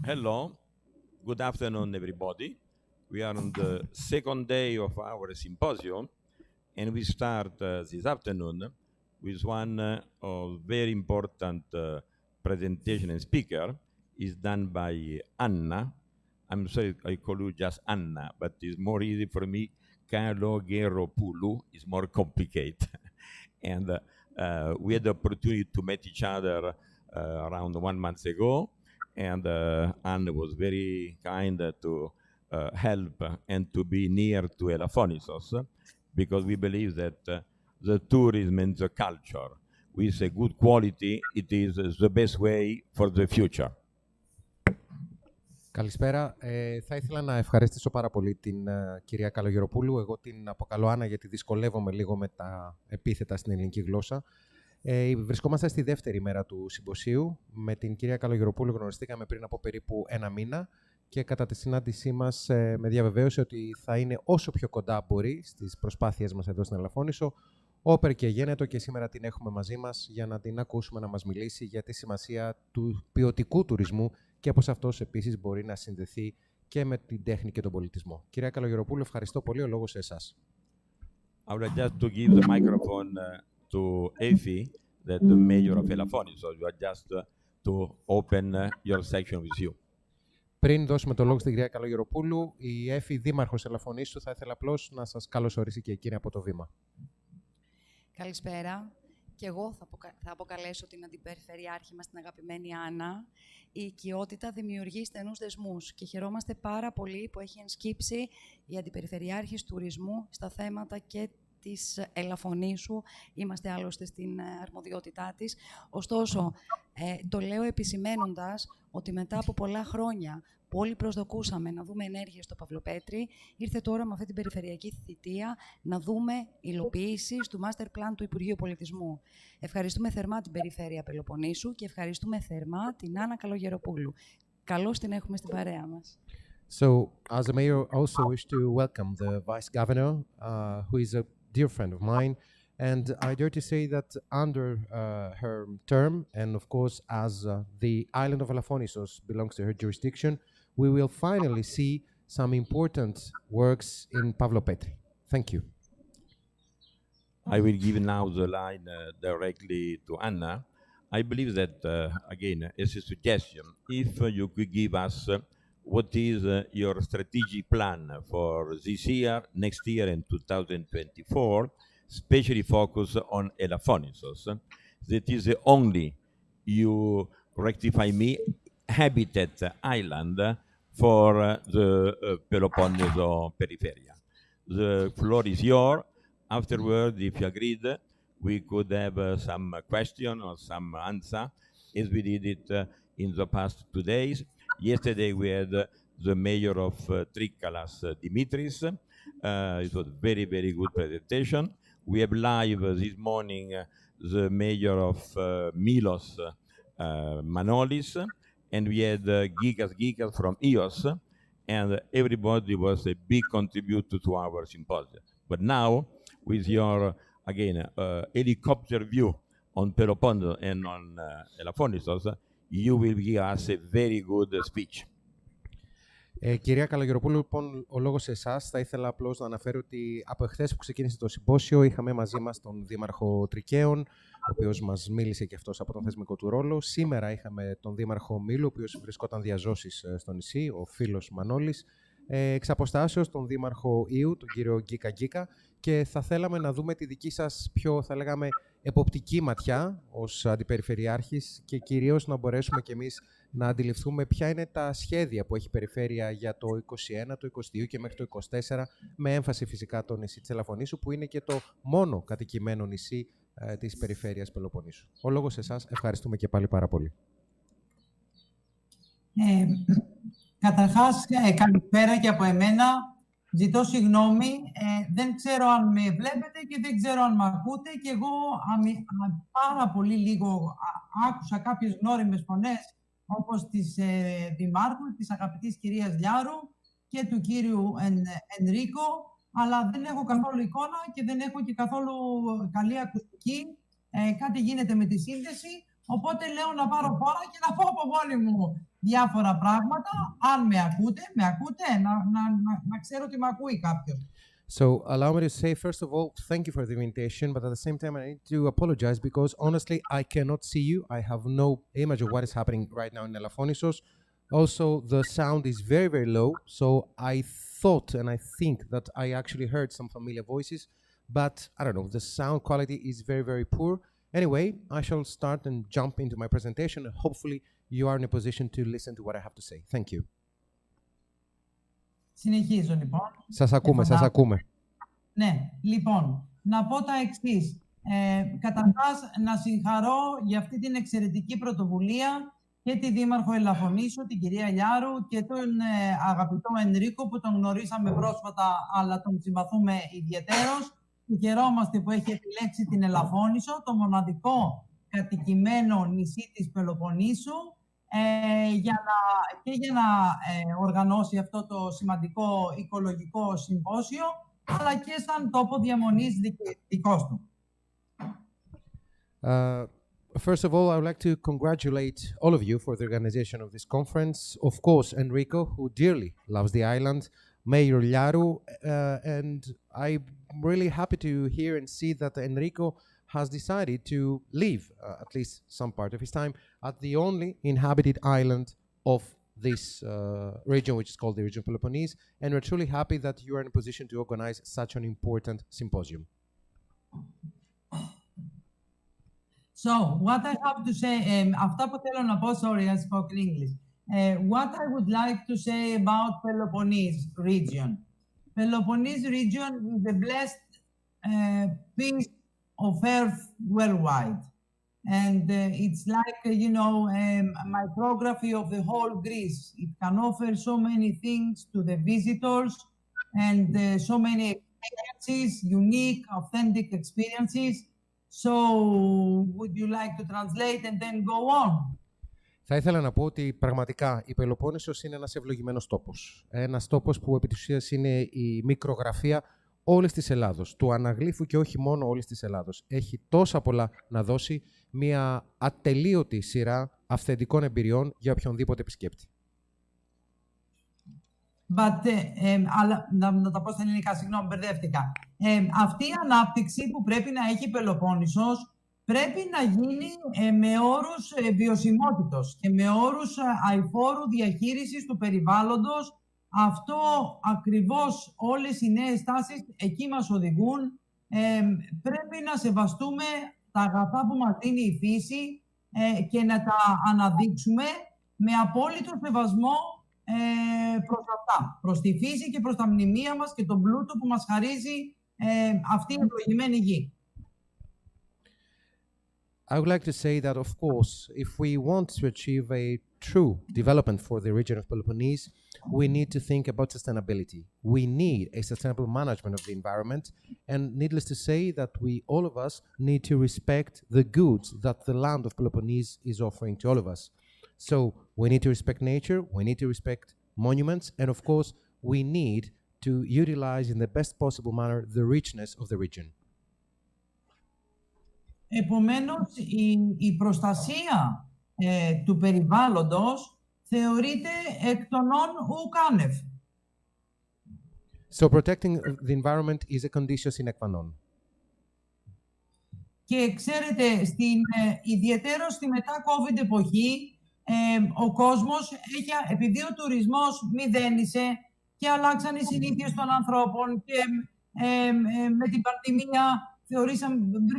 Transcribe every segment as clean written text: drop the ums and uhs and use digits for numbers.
Hello, good afternoon, everybody. We are on the second day of our symposium, and we start this afternoon with one very important presentation and speaker. Is done by Anna. I'm sorry I call you just Anna, but it's more easy for me. Kalogeropoulou is more complicated. And we had the opportunity to meet each other around 1 month ago, and Anne was very kind to help and to be near to Elafonisos, because we believe that the tourism and the culture with a good quality, it is the best way for the future. Καλησπέρα. Θα ήθελα να ευχαριστήσω πάρα πολύ την κυρία Καλογεροπούλου. Εγώ την αποκαλώ Άννα γιατί δυσκολεύομαι λίγο με τα επίθετα στην ελληνική γλώσσα. Βρισκόμαστε στη δεύτερη μέρα του συμποσίου. Με την κυρία Καλογεροπούλου γνωριστήκαμε πριν από περίπου 1 μήνα και κατά τη συνάντησή μας με διαβεβαίωσε ότι θα είναι όσο πιο κοντά μπορεί στις προσπάθειές μας εδώ στην Ελαφώνησο. Όπερ και γένετο, και σήμερα την έχουμε μαζί μας για να την ακούσουμε να μας μιλήσει για τη σημασία του ποιοτικού τουρισμού και πως αυτός επίσης μπορεί να συνδεθεί και με την τέχνη και τον πολιτισμό. Κυρία Καλογεροπούλου, ευχαριστώ πολύ. Ο λόγος σε εσάς. I would just to give the microphone to Effie, the mayor of Elafonisos. You are just to open your section with you. Πριν δώσουμε το λόγο στην κυρία Καλογεροπούλου, η Effie, δήμαρχος Ελαφωνήσου, θα ήθελα απλώς να σας καλωσορίσει και εκείνη από το βήμα. Καλησπέρα. Και εγώ θα αποκαλέσω την αντιπεριφερειάρχη μας, την αγαπημένη Άννα. Η οικειότητα δημιουργεί στενούς δεσμούς και χαιρόμαστε πάρα πολύ που έχει ενσκύψει η αντιπεριφερειάρχης τουρισμού στα θέματα και της Ελαφωνήσου. Είμαστε άλλωστε στην αρμοδιότητά της. Ωστόσο, το λέω επισημένοντας ότι μετά από πολλά χρόνια που όλοι προσδοκούσαμε να δούμε ενέργειες στο Παυλοπέτρι, ήρθε τώρα με αυτή την περιφερειακή θητεία να δούμε υλοποιήσεις του Master Plan του Υπουργείου Πολιτισμού. Ευχαριστούμε θερμά την Περιφέρεια Πελοποννήσου και ευχαριστούμε θερμά την Άννα Καλογεροπούλου. Καλώς την έχουμε στην παρέα μας. So, as a mayor, I also wish to welcome the Vice Governor, who is a dear friend of mine. And I dare to say that under her term, and of course as the island of Elafonisos belongs to her jurisdiction, we will finally see some important works in Pavlopetri. Thank you. I will give now the line directly to Anna. I believe that, again, as a suggestion, if you could give us what is your strategic plan for this year, next year, and 2024, especially focus on Elafonisos. That is the only, you rectify me, habitat island for the Peloponneso Peripheria. The floor is yours. Afterward, if you agreed, we could have some question or some answer, as we did it in the past 2 days. Yesterday, we had the mayor of Trikalas, Dimitris. It was very, very good presentation. We have live this morning the mayor of Milos, Manolis, and we had Gigas from EOS, and everybody was a big contributor to our symposium. But now, with your, again, helicopter view on Peloponneso and on Elafonisos, you will give us a very good speech. Κυρία Καλογεροπούλου, λοιπόν, ο λόγος σε εσάς. Θα ήθελα απλώς να αναφέρω ότι από εχθές που ξεκίνησε το συμπόσιο είχαμε μαζί μας τον Δήμαρχο Τρικαίων, ο οποίος μας μίλησε και αυτός από τον θεσμικό του ρόλο. Σήμερα είχαμε τον Δήμαρχο Μήλου, ο οποίος βρισκόταν διαζώσεις στο νησί, ο φίλος Μανώλης. Εξ αποστάσεως τον Δήμαρχο Ιου, τον κύριο Γκίκα, και θα θέλαμε να δούμε τη δική σας πιο, θα λέγαμε, εποπτική ματιά ως αντιπεριφερειάρχης και κυρίως να μπορέσουμε κι εμείς να αντιληφθούμε ποια είναι τα σχέδια που έχει η Περιφέρεια για το 2021, το 2022 και μέχρι το 2024, με έμφαση φυσικά το νησί της Ελαφωνήσου, που είναι και το μόνο κατοικημένο νησί της Περιφέρειας Πελοποννήσου. Ο λόγος σε εσάς. Ευχαριστούμε και πάλι πάρα πολύ. Καταρχάς, καλησπέρα και από εμένα. Ζητώ συγγνώμη. Δεν ξέρω αν με βλέπετε και δεν ξέρω αν με ακούτε. Και εγώ πάρα πολύ λίγο άκουσα κάποιες γνώριμες φωνές, όπως της Δημάρχου, της αγαπητής κυρίας Λιάρου και του κύριου Ενρίκο, αλλά δεν έχω καθόλου εικόνα και δεν έχω και καθόλου καλή ακουστική. Κάτι γίνεται με τη σύνδεση, οπότε λέω να πάρω φόρα και να πω από μόνη μου. διάφορα πράγματα. Αν με ακούτε, να ξέρω ότι με ακούει κάποιος. So allow me to say, first of all, thank you for the invitation, but at the same time, I need to apologize because honestly, I cannot see you. I have no image of what is happening right now in Elafonisos. Also, the sound is very, very low. So I thought and I think that I actually heard some familiar voices, but I don't know, the sound quality is very, very poor. Anyway, I shall start and jump into my presentation, and hopefully you are in a position to listen to what I have to say. Thank you. Συνεχίζω λοιπόν. Σας ακούμε. Ναι, λοιπόν, να πω τα εξής. Καταρχάς, να συγχαρώ για αυτή την εξαιρετική πρωτοβουλία και τη Δήμαρχο Ελαφονήσου, την κυρία Λιάρου, και τον αγαπητό Ενρίκο που τον γνωρίσαμε πρόσφατα, αλλά τον συμπαθούμε ιδιαιτέρως. Και χαιρόμαστε που έχει επιλέξει την Ελαφώνησο, το μοναδικό κατοικημένο νησί της Πελοποννήσου, για να οργανώσει αυτό το σημαντικό οικολογικό συμπόσιο, αλλά και σαν τόπο διαμονής δικός του. First of all, I would like to congratulate all of you for the organization of this conference. Of course, Enrico, who dearly loves the island, Mayor Liaru, and I'm really happy to hear and see that Enrico has decided to leave, at least some part of his time, at the only inhabited island of this region, which is called the region of Peloponnese, and we're truly happy that you are in a position to organize such an important symposium. So, what I have to say, αυτά που θέλω να πω, sorry, I spoke in English. What I would like to say about Peloponnese region. Peloponnese region is the blessed piece of earth worldwide. And it's like, micrography of the whole Greece. It can offer so many things to the visitors and so many experiences, unique, authentic experiences. So, would you like to translate and then go on? Θα ήθελα να πω ότι πραγματικά η Πελοπόννησος είναι ένας ευλογημένος τόπος. Ένας τόπος που επί της ουσίας είναι η μικρογραφία όλης της Ελλάδος, του αναγλύφου και όχι μόνο όλης της Ελλάδος. Έχει τόσα πολλά να δώσει, μια ατελείωτη σειρά αυθεντικών εμπειριών για οποιονδήποτε επισκέπτη. Αλλά να τα πω στα ελληνικά, συγγνώμη, μπερδεύτηκα. Αυτή η ανάπτυξη που πρέπει να έχει η Πελοπόννησος πρέπει να γίνει με όρους βιωσιμότητος και με όρους αειφόρου διαχείρισης του περιβάλλοντος. Αυτό ακριβώς, όλες οι νέες τάσεις εκεί μας οδηγούν. Πρέπει να σεβαστούμε τα αγαθά που μας δίνει η φύση και να τα αναδείξουμε με απόλυτο σεβασμό προς αυτά, προς τη φύση και προς τα μνημεία μας και τον πλούτο που μας χαρίζει αυτή η ευλογημένη γη. I would like to say that, of course, if we want to achieve a true development for the region of Peloponnese, we need to think about sustainability. We need a sustainable management of the environment, and needless to say that all of us need to respect the goods that the land of Peloponnese is offering to all of us. So we need to respect nature, we need to respect monuments, and of course, we need to utilize in the best possible manner the richness of the region. Επομένως, η προστασία του περιβάλλοντος θεωρείται εκ των ον ουκ άνευ. So protecting the environment is a condition sine qua non. Και ξέρετε, ιδιαιτέρως στη μετά-COVID εποχή, ο κόσμος, επειδή ο τουρισμός μηδένισε και αλλάξαν οι συνήθειες των ανθρώπων και με την πανδημία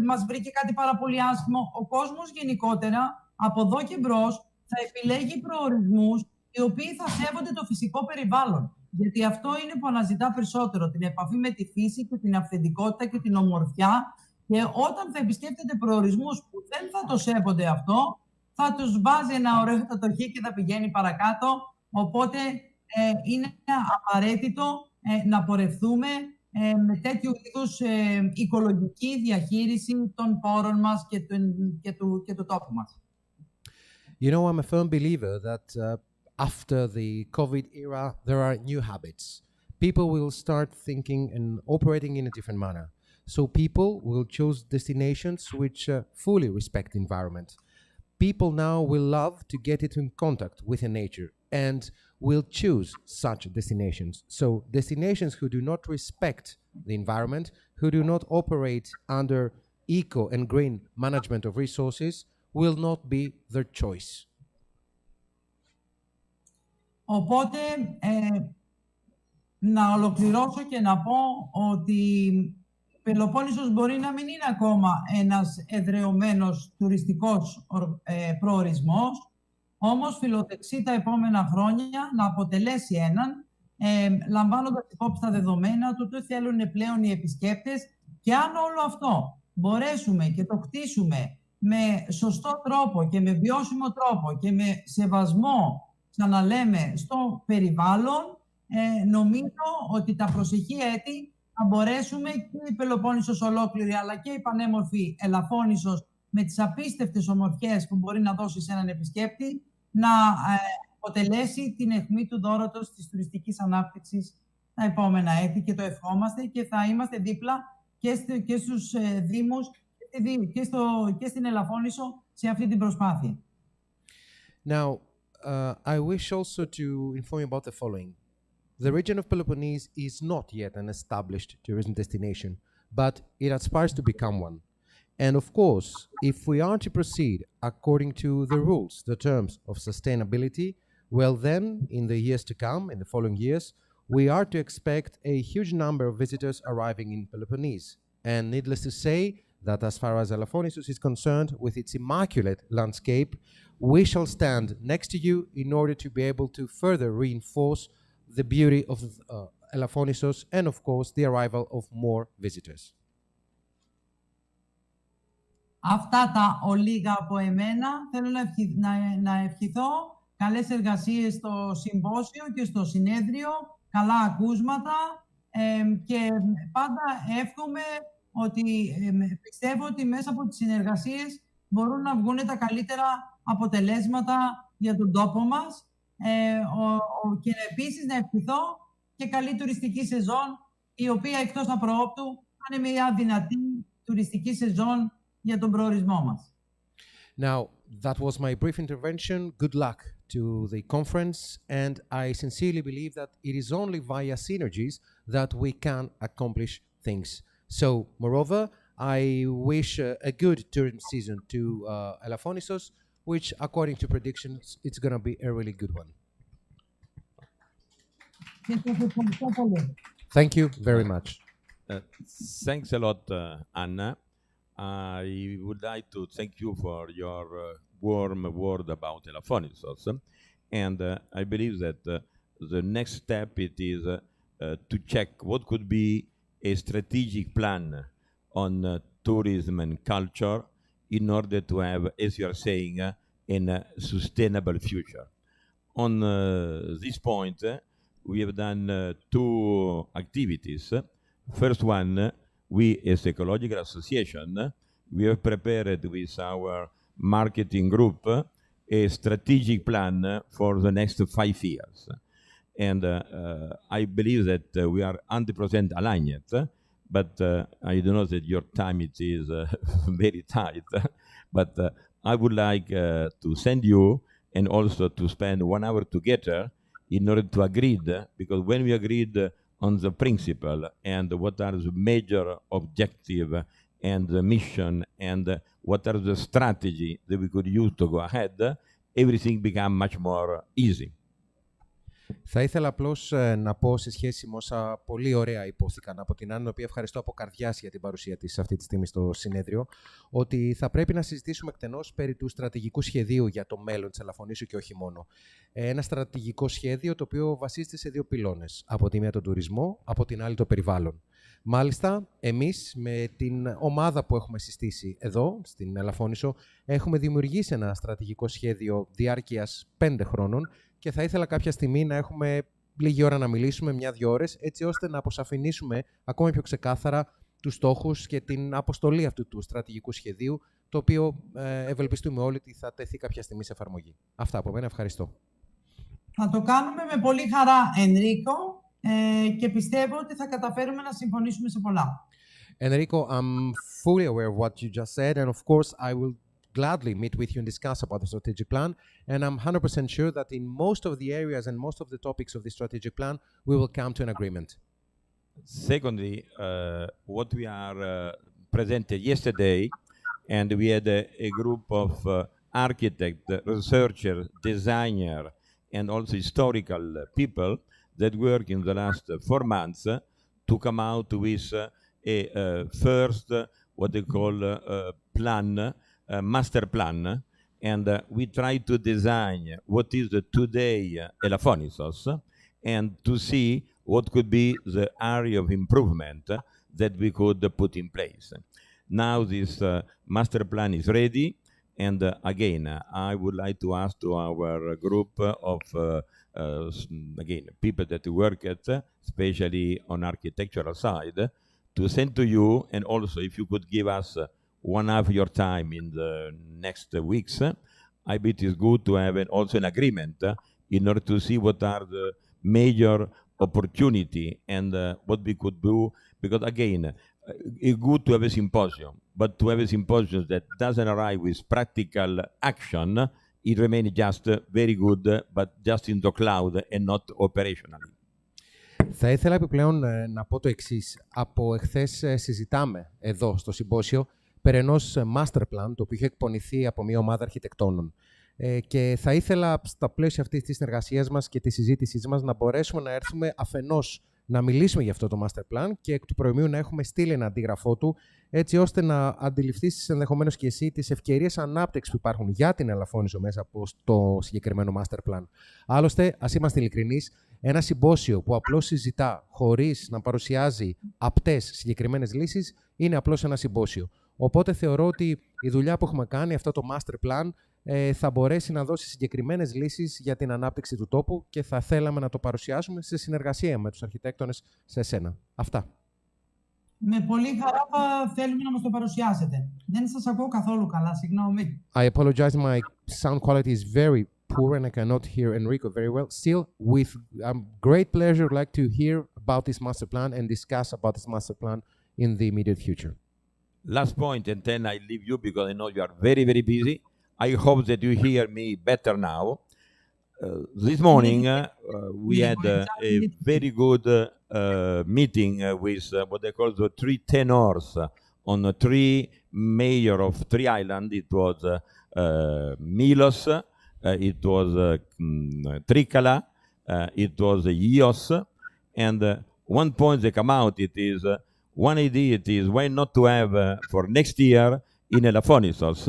μας βρήκε κάτι πάρα πολύ άσχημο. Ο κόσμος γενικότερα, από εδώ και μπρος, θα επιλέγει προορισμούς οι οποίοι θα σέβονται το φυσικό περιβάλλον. Γιατί αυτό είναι που αναζητά περισσότερο, την επαφή με τη φύση και την αυθεντικότητα και την ομορφιά. Και όταν θα επισκέπτεται προορισμούς που δεν θα το σέβονται αυτό, θα τους βάζει ένα ωραίο τατοχή και θα πηγαίνει παρακάτω. Οπότε είναι απαραίτητο να πορευθούμε με τέτοιου είδους οικολογική διαχείριση των πόρων μας και του τόπου μας. You know, I'm a firm believer that after the COVID era, there are new habits. People will start thinking and operating in a different manner. So people will choose destinations which fully respect the environment. people now will love to get into contact with the nature and will choose such destinations. So destinations who do not respect the environment, who do not operate under eco and green management of resources, will not be their choice. Οπότε, να ολοκληρώσω και να πω ότι Πελοπόννησος μπορεί να μην είναι ακόμα ένας εδραιωμένος τουριστικός προορισμός, όμως φιλοδεξεί τα επόμενα χρόνια να αποτελέσει έναν, λαμβάνοντας υπόψη τα δεδομένα του, τι θέλουν πλέον οι επισκέπτες, και αν όλο αυτό μπορέσουμε και το χτίσουμε με σωστό τρόπο και με βιώσιμο τρόπο και με σεβασμό, ξαναλέμε, στο περιβάλλον, νομίζω ότι τα προσεχή έτη θα μπορέσουμε και η Πελοπόννησος ολόκληρη, αλλά και η πανέμορφη Ελαφώνησος, με τις απίστευτες ομορφιές που μπορεί να δώσει σε έναν επισκέπτη, να αποτελέσει την αιχμή του δώρατος της τουριστικής ανάπτυξης τα επόμενα έτη, και το ευχόμαστε, και θα είμαστε δίπλα και στους Δήμους και στην Ελαφώνησο σε αυτή την προσπάθεια. Now, I wish also to inform you about the following. The region of Peloponnese is not yet an established tourism destination, but it aspires to become one. And of course, if we are to proceed according to the rules, the terms of sustainability, well then, in the years to come, in the following years, we are to expect a huge number of visitors arriving in Peloponnese. And needless to say, that as far as Elafonisos is concerned, with its immaculate landscape, we shall stand next to you in order to be able to further reinforce the beauty of Elafonisos and, of course, the arrival of more visitors. Αυτά τα ολίγα από εμένα. Θέλω να ευχηθώ καλές εργασίες στο συμπόσιο και στο συνέδριο, καλά ακούσματα, και πάντα εύχομαι ότι πιστεύω ότι μέσα από τις συνεργασίες μπορούν να βγουν τα καλύτερα αποτελέσματα για τον τόπο μας, και επίσης να ευχηθώ και καλή τουριστική σεζόν, η οποία εκτός απροόπτου θα είναι μια δυνατή τουριστική σεζόν για τον προορισμό μας. Now, that was my brief intervention. Good luck to the conference, and I sincerely believe that it is only via synergies that we can accomplish things. So, moreover, I wish a good tourism season to Elafonisos, which, according to predictions, it's going to be a really good one. Thank you very much. Thanks a lot, Anna. I would like to thank you for your warm word about Elafonisos, and I believe that the next step it is to check what could be a strategic plan on tourism and culture in order to have, as you are saying, a sustainable future. On this point, we have done two activities. First one, we as Ecological Association, we have prepared with our marketing group a strategic plan for the next 5 years. And I believe that we are 100% aligned, but I do know that your time it is very tight. But I would like to send you and also to spend 1 hour together in order to agree, because when we agreed on the principle and what are the major objective and the mission and what are the strategy that we could use to go ahead, everything become much more easy. Θα ήθελα απλώς να πω σε σχέση με όσα πολύ ωραία υπόθηκαν από την Άννα, η οποία ευχαριστώ από καρδιάς για την παρουσία της αυτή τη στιγμή στο συνέδριο, ότι θα πρέπει να συζητήσουμε εκτενώς περί του στρατηγικού σχεδίου για το μέλλον της Ελαφωνήσου και όχι μόνο. Ένα στρατηγικό σχέδιο το οποίο βασίζεται σε 2 πυλώνες. Από τη μία τον τουρισμό, από την άλλη το περιβάλλον. Μάλιστα, εμείς με την ομάδα που έχουμε συστήσει εδώ, στην Ελαφώνησο, έχουμε δημιουργήσει ένα στρατηγικό σχέδιο διάρκειας 5 χρόνων και θα ήθελα κάποια στιγμή να έχουμε λίγη ώρα να μιλήσουμε, 1-2 ώρες, έτσι ώστε να αποσαφηνίσουμε ακόμα πιο ξεκάθαρα τους στόχους και την αποστολή αυτού του στρατηγικού σχεδίου, το οποίο ευελπιστούμε όλοι ότι θα τεθεί κάποια στιγμή σε εφαρμογή. Αυτά από μένα, ευχαριστώ. Θα το κάνουμε με πολύ χαρά, Ενρίκο, και πιστεύω ότι θα καταφέρουμε να συμφωνήσουμε σε πολλά. Enrico, I'm fully aware of what you just said, and of course I will gladly meet with you and discuss about the strategic plan. And I'm 100% sure that in most of the areas and most of the topics of the strategic plan, we will come to an agreement. Secondly, what we are presented yesterday, and we had a group of architects, researchers, designers, and also historical people that work in the last 4 months to come out with a first, what they call plan, master plan, and we try to design what is the today Elafonisos, and to see what could be the area of improvement that we could put in place. Now this master plan is ready, and again, I would like to ask to our group of again, people that work at, especially on architectural side, to send to you, and also if you could give us 1 hour of your time in the next weeks, I bet it's good to have also an agreement in order to see what are the major opportunity and what we could do, because again, it's good to have a symposium, but to have a symposium that doesn't arrive with practical action, it remains just very good, but just in the cloud and not operationally. Θα ήθελα επιπλέον να πω το εξής. Από εχθές συζητάμε εδώ στο συμπόσιο περί ενός master plan, το οποίο έχει εκπονηθεί από μια ομάδα αρχιτεκτόνων. Και θα ήθελα στα πλαίσια αυτής της συνεργασίας μας και της συζήτησής μας να μπορέσουμε να έρθουμε αφενός να μιλήσουμε για αυτό το master plan και εκ του προημίου να έχουμε στείλει ένα αντίγραφό του, έτσι ώστε να αντιληφθείς ενδεχομένως και εσύ τις ευκαιρίες ανάπτυξης που υπάρχουν για την Ελαφώνησο μέσα από το συγκεκριμένο master plan. Άλλωστε, ας είμαστε ειλικρινείς, ένα συμπόσιο που απλώς συζητά χωρίς να παρουσιάζει απτές συγκεκριμένες λύσεις είναι απλώς ένα συμπόσιο. Οπότε θεωρώ ότι η δουλειά που έχουμε κάνει, αυτό το master plan, θα μπορέσει να δώσει συγκεκριμένες λύσεις για την ανάπτυξη του τόπου και θα θέλαμε να το παρουσιάσουμε σε συνεργασία με τους αρχιτέκτονες σε εσένα. Αυτά. Με πολύ χαρά θέλουμε να μας το παρουσιάσετε. Δεν σας ακούω καθόλου καλά, συγγνώμη. I apologize, my sound quality is very poor and I cannot hear Enrico very well. Still, with great pleasure, I'd like to hear about this master plan and discuss about this master plan in the immediate future. Last point, and then I leave you because I know you are very, very busy. I hope that you hear me better now. This morning, we had a very good meeting with what they call the 3 tenors on 3 mayor of 3 islands. It was Milos, it was Trikala, it was Ios, and one point they come out, it is one idea, it is why not to have for next year in Elafonisos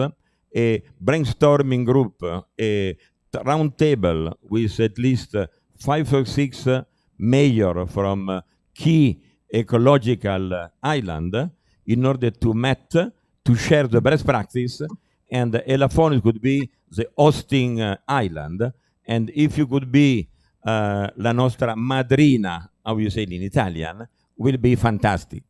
a brainstorming group, a round table with at least 5 or 6 mayor from key ecological island in order to meet, to share the best practice, and Elafonisos could be the hosting island, and if you could be la nostra madrina, how you say it in Italian, will be fantastic.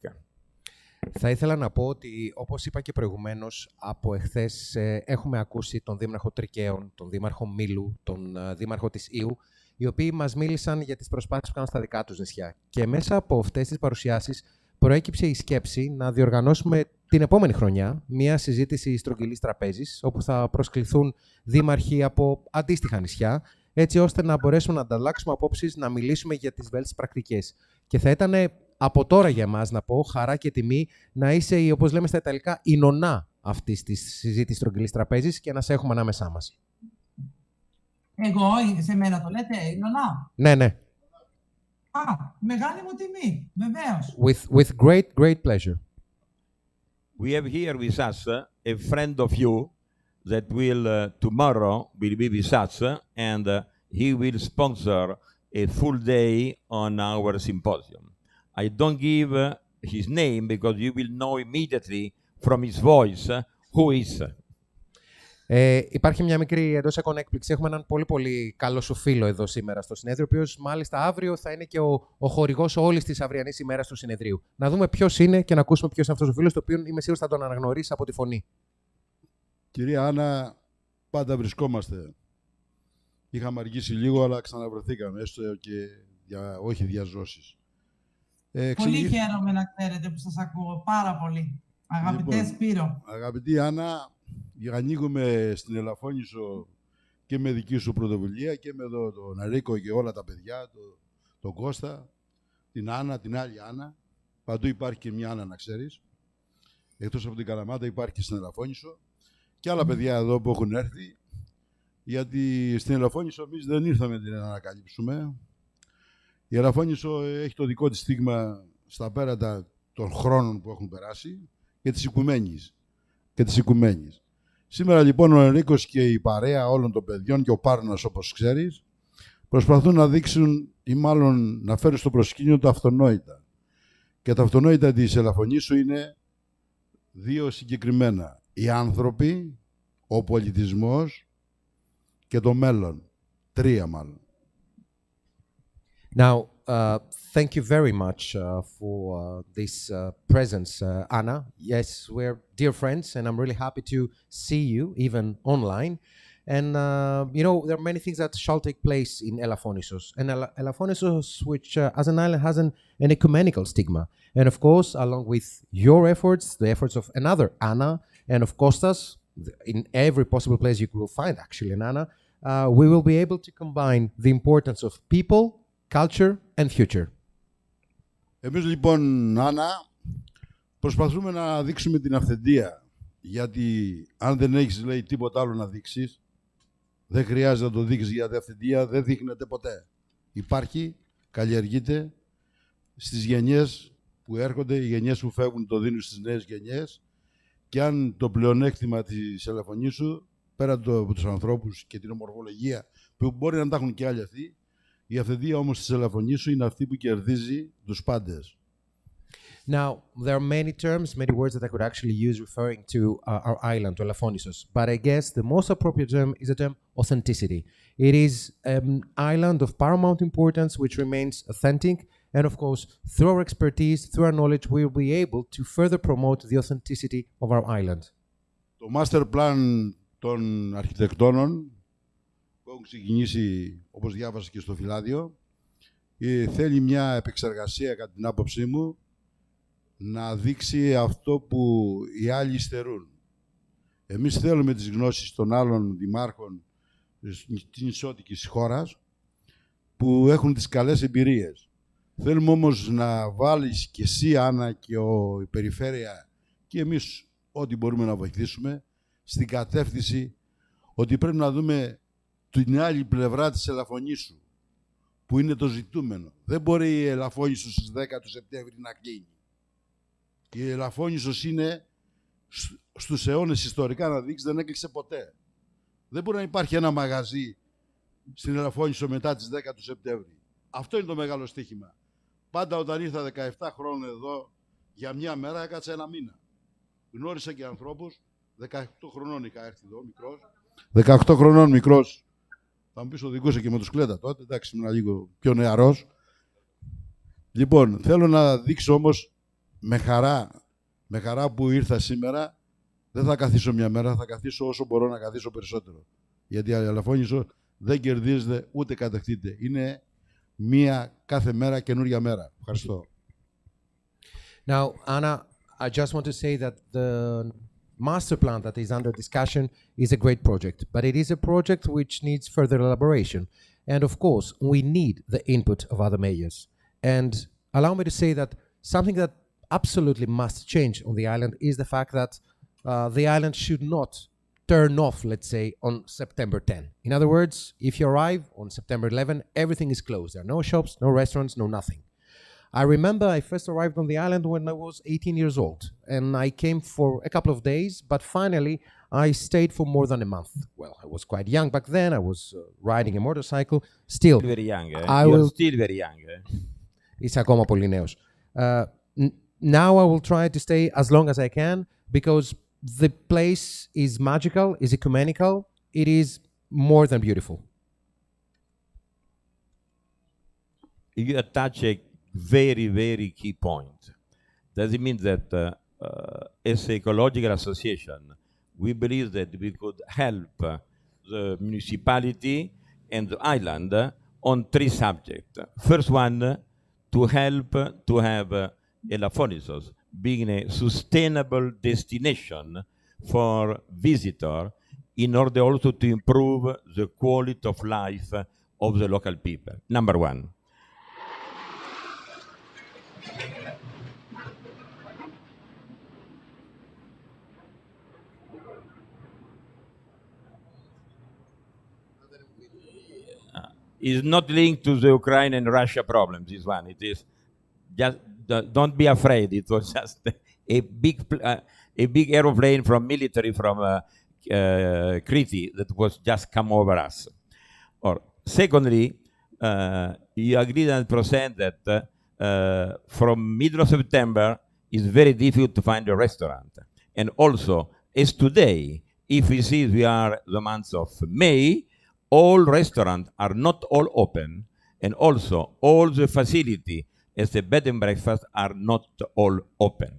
Θα ήθελα να πω ότι, όπως είπα και προηγουμένως, από εχθές έχουμε ακούσει τον Δήμαρχο Τρικαίων, τον Δήμαρχο Μήλου, τον Δήμαρχο της Ήου, οι οποίοι μας μίλησαν για τις προσπάθειες που κάνουν στα δικά τους νησιά. Και μέσα από αυτές τις παρουσιάσεις προέκυψε η σκέψη να διοργανώσουμε την επόμενη χρονιά μια συζήτηση στρογγυλής τραπέζης, όπου θα προσκληθούν δήμαρχοι από αντίστοιχα νησιά, έτσι ώστε να μπορέσουμε να ανταλλάξουμε απόψεις, να μιλήσουμε για τις βέλτιστες πρακτικές. Και θα ήταν από τώρα για εμάς, να πω, χαρά και τιμή να είσαι, όπως λέμε στα Ιταλικά, η νονά αυτής της συζήτησης στρογγυλής τραπέζης και να σε έχουμε ανάμεσά μας. Εγώ, σε μένα το λέτε, η νονά. Ναι, ναι. Α, μεγάλη μου τιμή, βεβαίως. With great pleasure. We have here with us a friend of you that will tomorrow will be with us, and he will sponsor a full day on our symposium. I don't give his name because you will know immediately from his voice who is. Υπάρχει μια μικρή εντός εικόνα έκπληξη. Έχουμε έναν πολύ καλό σου φίλο εδώ σήμερα στο συνέδριο, ο οποίος μάλιστα αύριο θα είναι και ο χορηγός όλης της αυριανής ημέρας του συνεδρίου. Να δούμε ποιος είναι και να ακούσουμε ποιος είναι αυτός ο φίλος, το οποίο είμαι σίγουρος θα τον αναγνωρίσει από τη φωνή. Κυρία Άννα, πάντα βρισκόμαστε. Είχαμε αργήσει λίγο, αλλά ξαναβρεθήκαμε, έστω και όχι διαζώσεις. Πολύ χαίρομαι να ξέρετε που σας ακούω, πάρα πολύ. Αγαπητέ Σπύρο. Αγαπητή Άννα, ανοίγουμε στην Ελαφώνησο και με δική σου πρωτοβουλία και με τον Ρίκο και όλα τα παιδιά, τον Κώστα, την Άννα, την άλλη Άννα. Παντού υπάρχει και μια Άννα, να ξέρεις. Εκτός από την Καλαμάτα υπάρχει και στην Ελαφώνησο. Και άλλα παιδιά εδώ που έχουν έρθει. Γιατί στην Ελαφώνησο εμείς δεν ήρθαμε την ανακαλύψουμε. Η Ελαφώνησο έχει το δικό της στίγμα στα πέρατα των χρόνων που έχουν περάσει και της οικουμένης. Σήμερα λοιπόν ο Ενρίκος και η παρέα όλων των παιδιών και ο Πάρνας, όπως ξέρεις, προσπαθούν να δείξουν ή μάλλον να φέρουν στο προσκήνιο τα αυτονόητα. Και τα αυτονόητα της Ελαφωνήσου είναι δύο συγκεκριμένα. Οι άνθρωποι, ο πολιτισμός και το μέλλον. Τρία μάλλον. Now, thank you very much for this presence, Anna. Yes, we're dear friends, and I'm really happy to see you, even online. And, you know, there are many things that shall take place in Elafonisos. And Elafonisos, which as an island has an ecumenical stigma. And of course, along with your efforts, the efforts of another Anna, and of Kostas, in every possible place you will find actually an Anna, we will be able to combine the importance of people, culture and future. Εμείς λοιπόν, Άννα, προσπαθούμε να δείξουμε την αυθεντία. Γιατί αν δεν έχεις, λέει, τίποτα άλλο να δείξεις, δεν χρειάζεται να το δείξεις, γιατί αυθεντία δεν δείχνεται ποτέ. Υπάρχει, καλλιεργείται στις γενιές που έρχονται, οι γενιές που φεύγουν το δίνουν στις νέες γενιές. Και αν το πλεονέκτημα της Ελαφωνήσου, πέρα από τους ανθρώπους και την ομορφολογία, που μπορεί να τα έχουν και άλλοι αυτοί, η αυθεντία όμως της Ελαφωνήσου είναι αυτή που κερδίζει τους πάντες. Now, there are many terms, many words that I could actually use referring to our island, to Elafonisos. But I guess the most appropriate term is the term authenticity. It is an island of paramount importance which remains authentic. And of course, through our expertise, through our knowledge, we will be able to further promote the authenticity of our island. Το master plan των αρχιτεκτόνων που έχουν ξεκινήσει, όπως διάβασα και στο φυλάδιο, θέλει μια επεξεργασία, κατά την άποψή μου, να δείξει αυτό που οι άλλοι υστερούν. Εμείς θέλουμε τις γνώσεις των άλλων δημάρχων της νησιώτικης χώρας που έχουν τις καλές εμπειρίες. Θέλουμε όμως να βάλεις και εσύ, Άννα, και η περιφέρεια και εμείς ό,τι μπορούμε να βοηθήσουμε στην κατεύθυνση ότι πρέπει να δούμε την άλλη πλευρά της Ελαφωνήσου, που είναι το ζητούμενο. Δεν μπορεί η Ελαφώνησος στις 10 του Σεπτέμβρη να κλείνει. Η Ελαφώνησος είναι στους αιώνες ιστορικά, να δείξει, δεν έκλεισε ποτέ. Δεν μπορεί να υπάρχει ένα μαγαζί στην Ελαφώνησο μετά τις 10 του Σεπτέμβρη. Αυτό είναι το μεγάλο στοίχημα. Πάντα όταν ήρθα 17 χρόνια εδώ, για μια μέρα έκατσα ένα μήνα. Γνώρισα και ανθρώπους, 18 χρονών είχα έρθει εδώ, μικρός. 18 χρονών μικρός. Θα μου πεις οδηγούσε και μοτοσυκλέτα τότε, εντάξει, ήμουν λίγο πιο νεαρός. Λοιπόν, θέλω να δείξω όμως με χαρά που ήρθα σήμερα, δεν θα καθίσω μια μέρα, θα καθίσω όσο μπορώ να καθίσω περισσότερο. Γιατί η Ελαφώνησο δεν κερδίζεται ούτε κατακτείται. Είναι μία κάθε μέρα καινούρια μέρα. Ευχαριστώ. Now, Anna, I just want to say that the master plan that is under discussion is a great project, but it is a project which needs further elaboration. And of course, we need the input of other mayors. And allow me to say that something that absolutely must change on the island is the fact that the island should not turn off, let's say, on September 10. In other words, if you arrive on September 11, everything is closed. There are no shops, no restaurants, no nothing. I remember I first arrived on the island when I was 18 years old, and I came for a couple of days, but finally I stayed for more than a month. Well, I was quite young back then. I was riding a motorcycle. Still, Very young. You're still very young. Είσαι ακόμα πολύ νέος. Now I will try to stay as long as I can because the place is magical, is ecumenical. It is more than beautiful. You touch a very, very key point. Does it mean that as an ecological association, we believe that we could help the municipality and the island on three subjects. First one, to help to have Elafonisos being a sustainable destination for visitor in order also to improve the quality of life of the local people. Number one. Is not linked to the Ukraine and Russia problems, this one. It is just, don't be afraid. It was just a big aeroplane from military from Crete that was just come over us. Or secondly, you agree 100% that from middle of September it's very difficult to find a restaurant. And also, as today, if we see we are the month of May, all restaurants are not all open, and also all the facility as a bed and breakfast are not all open.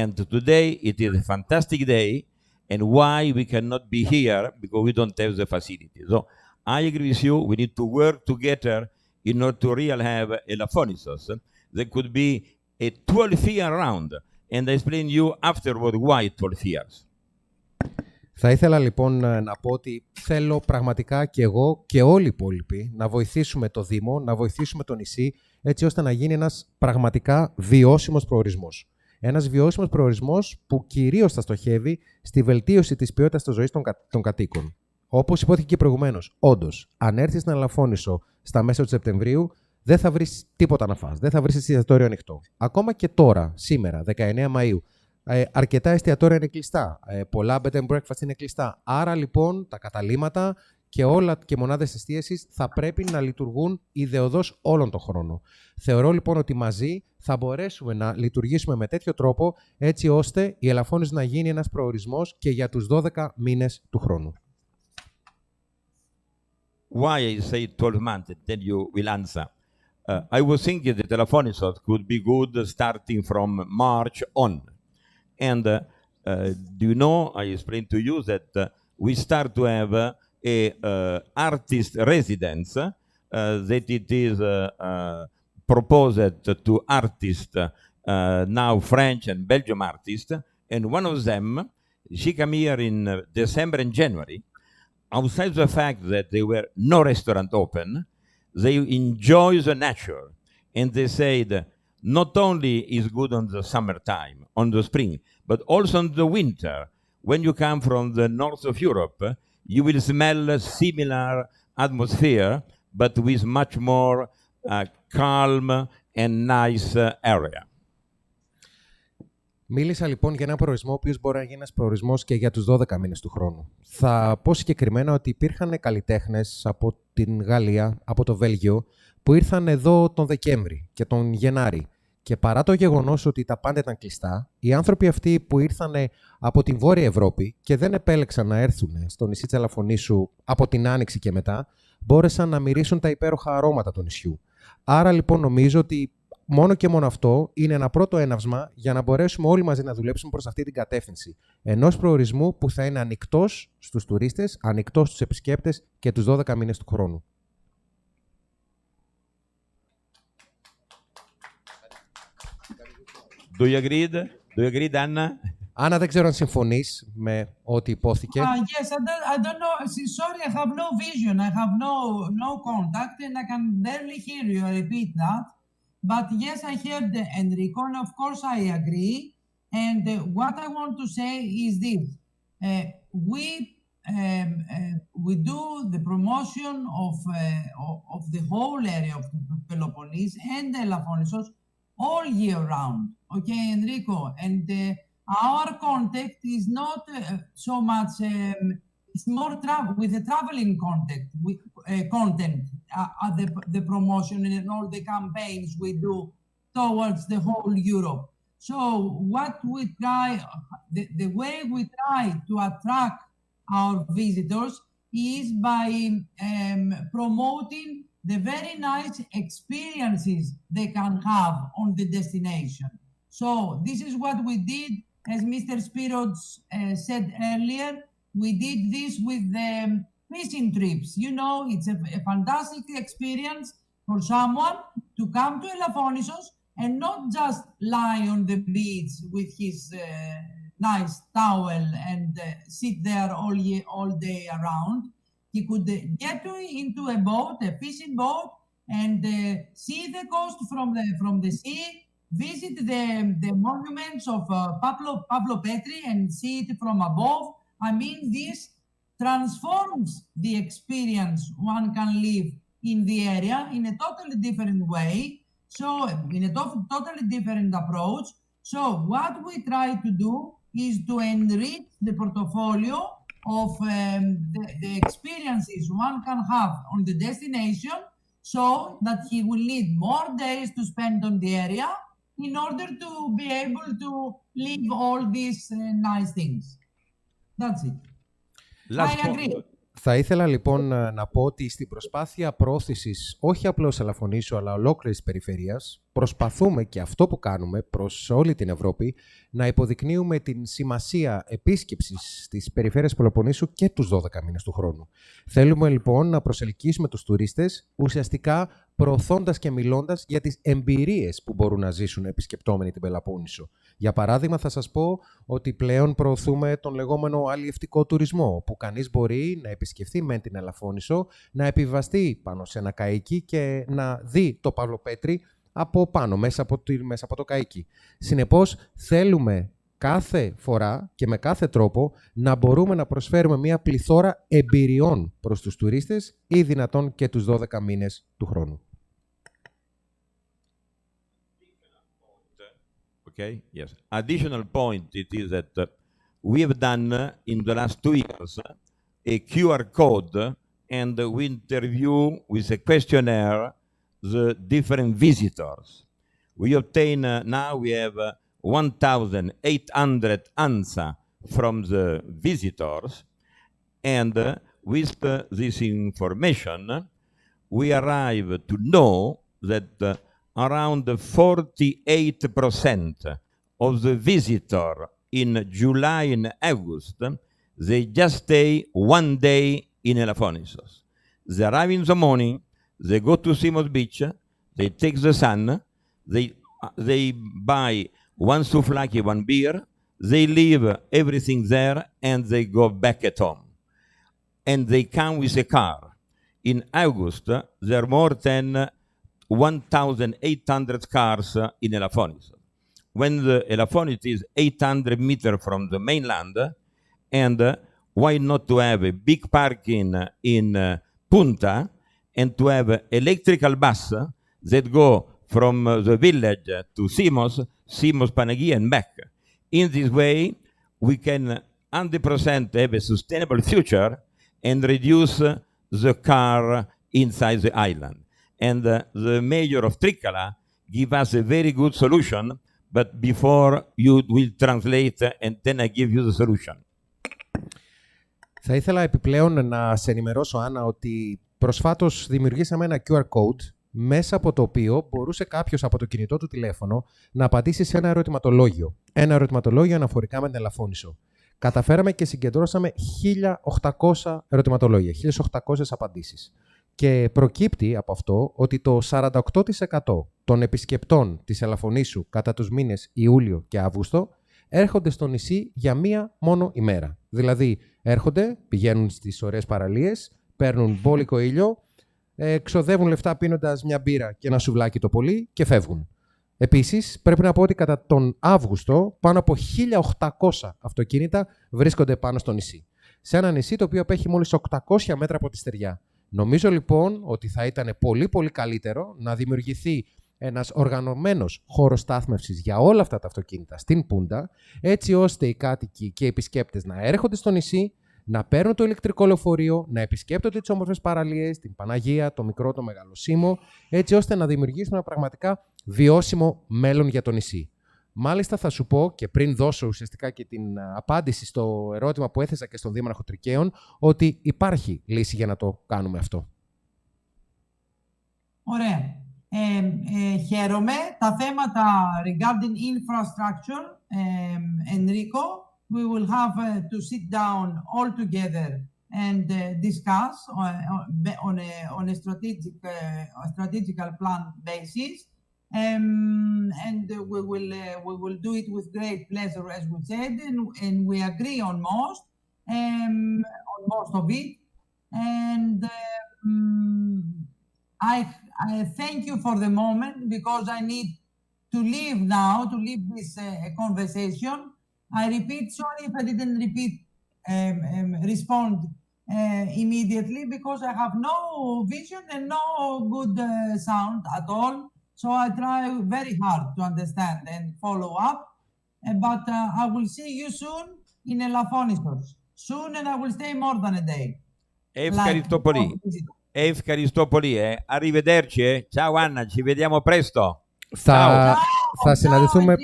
And today it is a fantastic day, and why we cannot be here? Because we don't have the facility. So I agree with you, we need to work together in order to really have Elafonisos. There could be a 12-year round, and I explain you afterward why 12 years. Θα ήθελα λοιπόν να πω ότι θέλω πραγματικά και εγώ και όλοι οι υπόλοιποι να βοηθήσουμε το Δήμο, να βοηθήσουμε το νησί, έτσι ώστε να γίνει ένας πραγματικά βιώσιμος προορισμός. Ένας βιώσιμος προορισμός που κυρίως θα στοχεύει στη βελτίωση της ποιότητας της ζωής των κατοίκων. Όπως υπόθηκε και προηγουμένως, όντως, αν έρθεις στην Ελαφώνησο στα μέσα του Σεπτεμβρίου, δεν θα βρεις τίποτα να φας, δεν θα βρεις εστιατόριο ανοιχτό. Ακόμα και τώρα, σήμερα, 19 Μαΐου, αρκετά εστιατόρια είναι κλειστά. Πολλά bed and breakfast είναι κλειστά. Άρα λοιπόν τα καταλύματα και όλα και μονάδες εστίασης θα πρέπει να λειτουργούν ιδεωδώς όλον τον χρόνο. Θεωρώ λοιπόν ότι μαζί θα μπορέσουμε να λειτουργήσουμε με τέτοιο τρόπο έτσι ώστε η Ελαφώνησος να γίνει ένας προορισμός και για τους 12 μήνες του χρόνου. Why I say 12 months, then you will answer. I was thinking that Elafonisos could be good starting from March on. And do you know, I explained to you that we start to have a artist residence, that it is proposed to artists, now French and Belgian artists, and one of them, she came here in December and January. Outside the fact that there were no restaurant open, they enjoy the nature, and they said, not only is good on the summertime, on the spring, but also in the winter. When you come from the north of Europe, you will smell a similar atmosphere, but with much more calm and nice area. Μίλησα λοιπόν για έναν προορισμό ο οποίος μπορεί να γίνει ένας προορισμός και για τους 12 μήνες του χρόνου. Θα πω συγκεκριμένα ότι υπήρχαν καλλιτέχνες από την Γαλλία, από το Βέλγιο, που ήρθαν εδώ τον Δεκέμβρη και τον Γενάρη. Και παρά το γεγονός ότι τα πάντα ήταν κλειστά, οι άνθρωποι αυτοί που ήρθαν από την Βόρεια Ευρώπη και δεν επέλεξαν να έρθουν στο νησί της Ελαφωνήσου από την Άνοιξη και μετά, μπόρεσαν να μυρίσουν τα υπέροχα αρώματα του νησιού. Άρα λοιπόν νομίζω ότι μόνο και μόνο αυτό είναι ένα πρώτο έναυσμα για να μπορέσουμε όλοι μαζί να δουλέψουμε προς αυτή την κατεύθυνση. Ενός προορισμού που θα είναι ανοιχτός στους τουρίστες, ανοιχτός στους επισκέπτες και τους 12 μήνες του χρόνου. Do you agree? Do you agree, Anna? Άννα, δεν ξέρω αν συμφωνείς με ό,τι υπόθηκε. Yes, I don't know. Sorry, I have no vision. I have no contact, and I can barely hear you. I repeat that. But yes, I heard Enrico, and of course I agree. And what I want to say is this: we do the promotion of the whole area of Peloponnese and the Elafonisos all year round. Okay, Enrico, and our contact is not so much. It's more with the traveling content, the promotion and all the campaigns we do towards the whole Europe. So what we try, the way we try to attract our visitors is by promoting the very nice experiences they can have on the destination. So this is what we did, as Mr. Spiros said earlier. We did this with the fishing trips. You know, it's a fantastic experience for someone to come to Elafonisos and not just lie on the beach with his nice towel and sit there all day around. He could get into a boat, a fishing boat, and see the coast from the sea, visit the monuments of Pablo Petri and see it from above. I mean, this transforms the experience one can live in the area in a totally different way, so in a totally different approach. So what we try to do is to enrich the portfolio of the experiences one can have on the destination, so that he will need more days to spend on the area in order to be able to live all these nice things. That's it. I agree. Θα ήθελα λοιπόν να πω ότι στην προσπάθεια προώθησης όχι απλώς Ελαφονήσου αλλά ολόκληρης περιφερειάς προσπαθούμε και αυτό που κάνουμε προς όλη την Ευρώπη να υποδεικνύουμε την σημασία επίσκεψης της περιφέρειας Πελοποννήσου και τους 12 μήνες του χρόνου. Θέλουμε λοιπόν να προσελκύσουμε τους τουρίστες ουσιαστικά προωθώντας και μιλώντας για τις εμπειρίες που μπορούν να ζήσουν επισκεπτόμενοι την Πελοπόννησο. Για παράδειγμα, θα σας πω ότι πλέον προωθούμε τον λεγόμενο αλλιευτικό τουρισμό, που κανείς μπορεί να επισκεφθεί με την Ελαφώνησο, να επιβαστεί πάνω σε ένα καΐκι και να δει το Παύλο Πέτρη από πάνω, μέσα από το καΐκι. Συνεπώς, θέλουμε κάθε φορά και με κάθε τρόπο να μπορούμε να προσφέρουμε μια πληθώρα εμπειριών προς τους τουρίστες ή δυνατόν και τους 12 μήνες του χρόνου. Okay, yes. Additional point, it is that we have done in the last 2 years a QR code, and we interview with a questionnaire the different visitors. We obtain, now we have 1,800 answers from the visitors, and with this information, we arrive to know that around 48% of the visitors in July and August, they just stay 1 day in Elafonisos. They arrive in the morning, they go to Simos Beach, they take the sun, they buy 1 souvlaki, 1 beer, they leave everything there, and they go back at home. And they come with a car. In August, there are more than 1,800 cars in Elafonisos. When the Elafonisos is 800 meters from the mainland, and why not to have a big parking in Punta, and to have electrical bus that go from the village to Simos Panagia and back. In this way, we can 100% have a sustainable future and reduce the car inside the island. And the mayor of Trikala give us a very good solution, but before you will translate and then I give you the solution. Θα ήθελα επιπλέον να σε ενημερώσω, Άννα, ότι προσφάτως δημιουργήσαμε ένα QR code μέσα από το οποίο μπορούσε κάποιος από το κινητό του τηλέφωνο να απαντήσει σε ένα ερωτηματολόγιο. Ένα ερωτηματολόγιο αναφορικά με την Ελαφώνησο. Καταφέραμε και συγκεντρώσαμε 1.800 ερωτηματολόγια, 1.800 απαντήσεις. Και προκύπτει από αυτό ότι το 48% των επισκεπτών της Ελαφωνήσου κατά τους μήνες Ιούλιο και Αύγουστο έρχονται στο νησί για μία μόνο ημέρα. Δηλαδή, έρχονται, πηγαίνουν στις ωραίες παραλίες, παίρνουν μπόλικο ήλιο, ξοδεύουν λεφτά πίνοντας μια μπύρα και ένα σουβλάκι το πολύ και φεύγουν. Επίσης, πρέπει να πω ότι κατά τον Αύγουστο πάνω από 1.800 αυτοκίνητα βρίσκονται πάνω στο νησί. Σε ένα νησί το οποίο απέχει μόλις 800 μέτρα από τη στεριά. Νομίζω λοιπόν ότι θα ήταν πολύ πολύ καλύτερο να δημιουργηθεί ένας οργανωμένος χώρος στάθμευσης για όλα αυτά τα αυτοκίνητα στην Πούντα, έτσι ώστε οι κάτοικοι και οι επισκέπτες να έρχονται στο νησί, να παίρνουν το ηλεκτρικό λεωφορείο, να επισκέπτονται τις όμορφες παραλίες, την Παναγία, το μικρό, το μεγάλο Σίμο, έτσι ώστε να δημιουργήσουμε ένα πραγματικά βιώσιμο μέλλον για το νησί. Μάλιστα θα σου πω, και πριν δώσω ουσιαστικά και την απάντηση στο ερώτημα που έθεσα και στον Δήμαρχο Τρικαίων, ότι υπάρχει λύση για να το κάνουμε αυτό. Ωραία. Χαίρομαι. Τα θέματα regarding infrastructure, Enrico, we will have to sit down all together and discuss on a strategical plan basis. And we will do it with great pleasure, as we said, and we agree on most of it. And I thank you for the moment, because I need to leave now, to leave this conversation. I repeat, sorry if I didn't respond immediately, because I have no vision and no good sound at all. So I try very hard to understand and follow up. But I will see you soon in Elafonisos. Soon, and I will stay more than a day. Ευχαριστώ πολύ. Ευχαριστώ πολύ. Arrivederci. Ciao Anna, ci vediamo presto. Θα συναντηθούμε.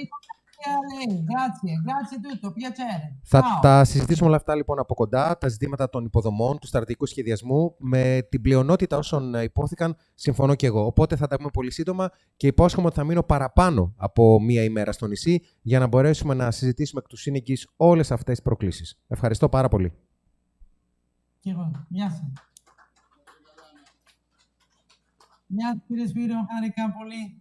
Θα τα συζητήσουμε όλα αυτά λοιπόν από κοντά, τα ζητήματα των υποδομών, του στρατηγικού σχεδιασμού. Με την πλειονότητα όσων υπόθηκαν, συμφωνώ και εγώ. Οπότε θα τα πούμε πολύ σύντομα και υπόσχομαι ότι θα μείνω παραπάνω από μία ημέρα στο νησί για να μπορέσουμε να συζητήσουμε εκ του σύνεγγυς όλες αυτές τις προκλήσεις. Ευχαριστώ πάρα πολύ. Γεια σας. Γεια σας κύριε Σπύρο, χάρηκα πολύ.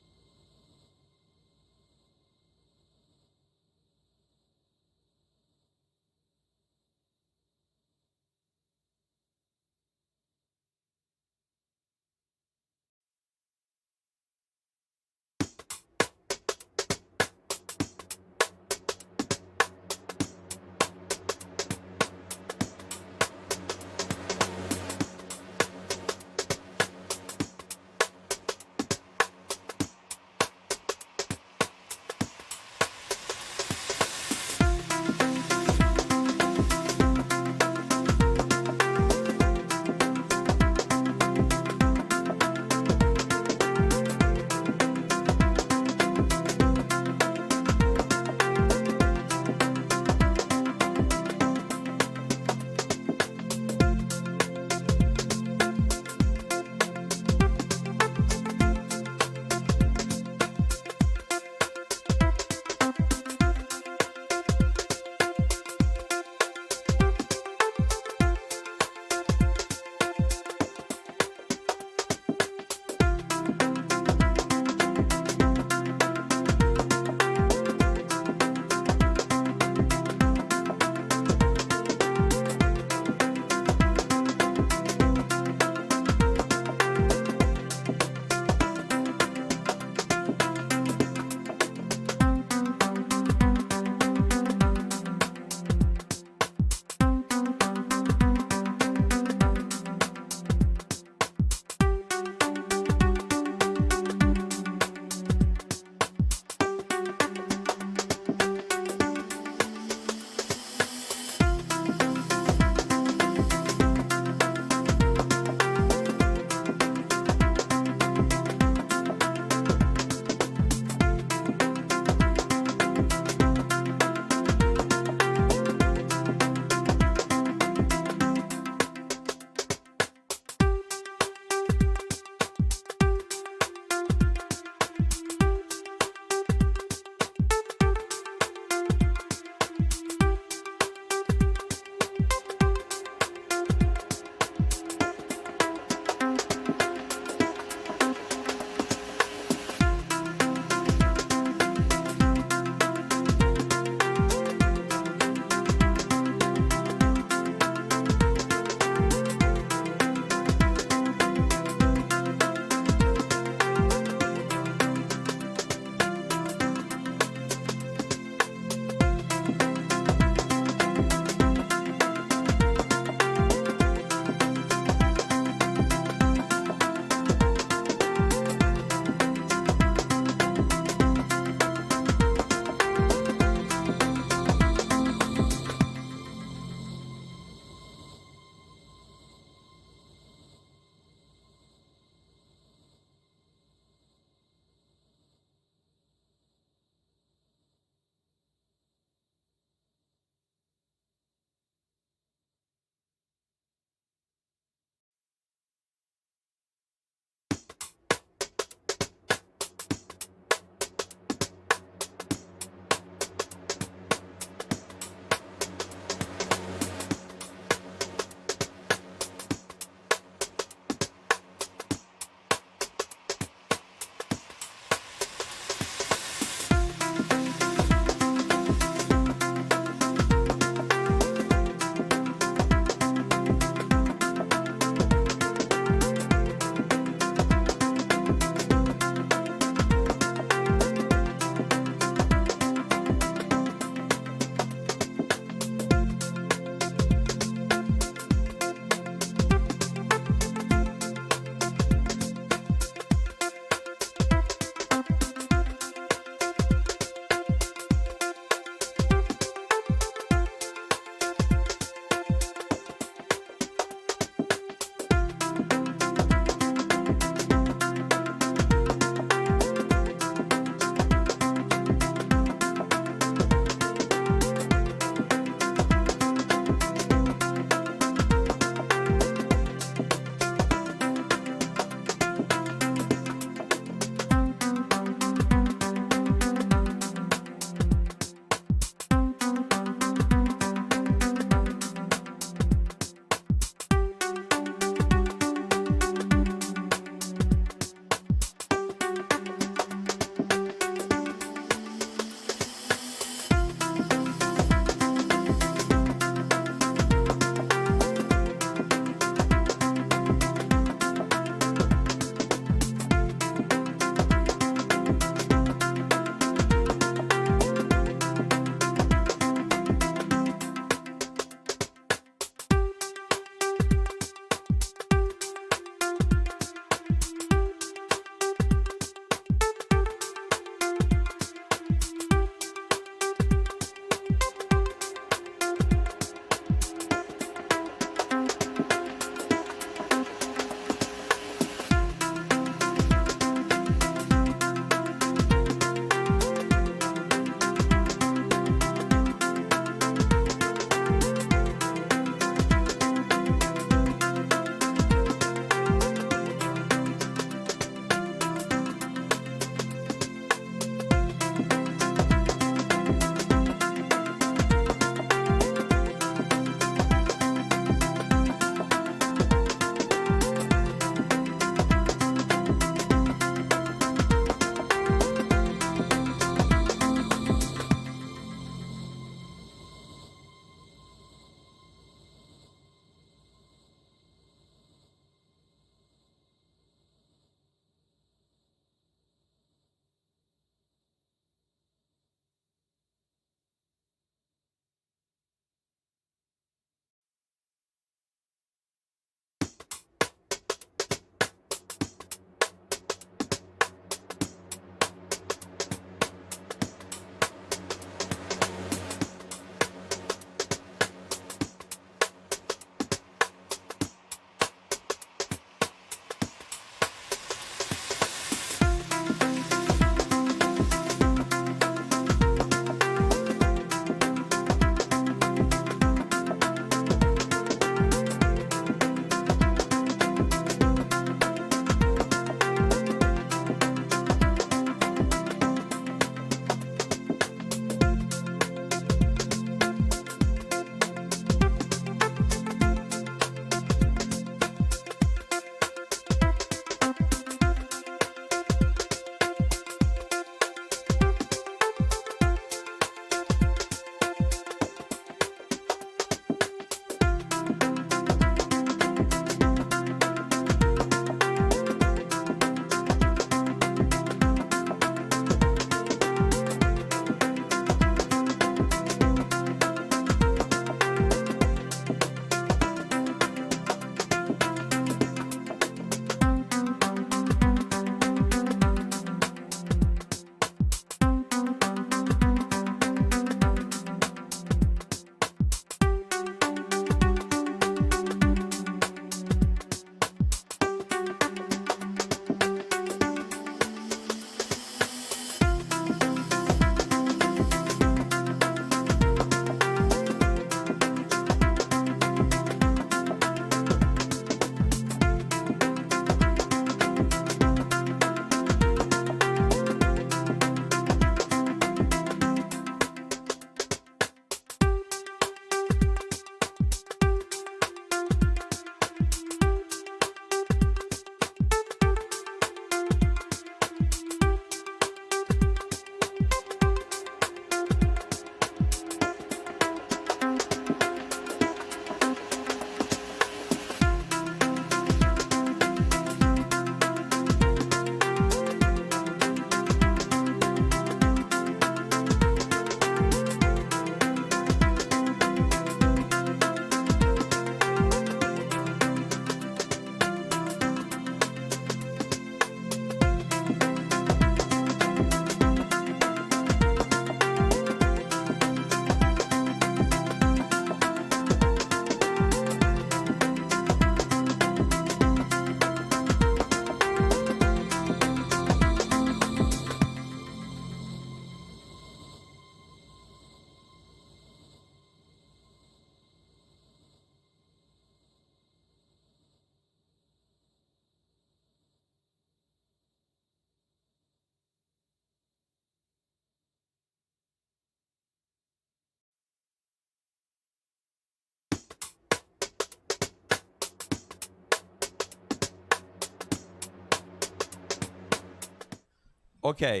Okay,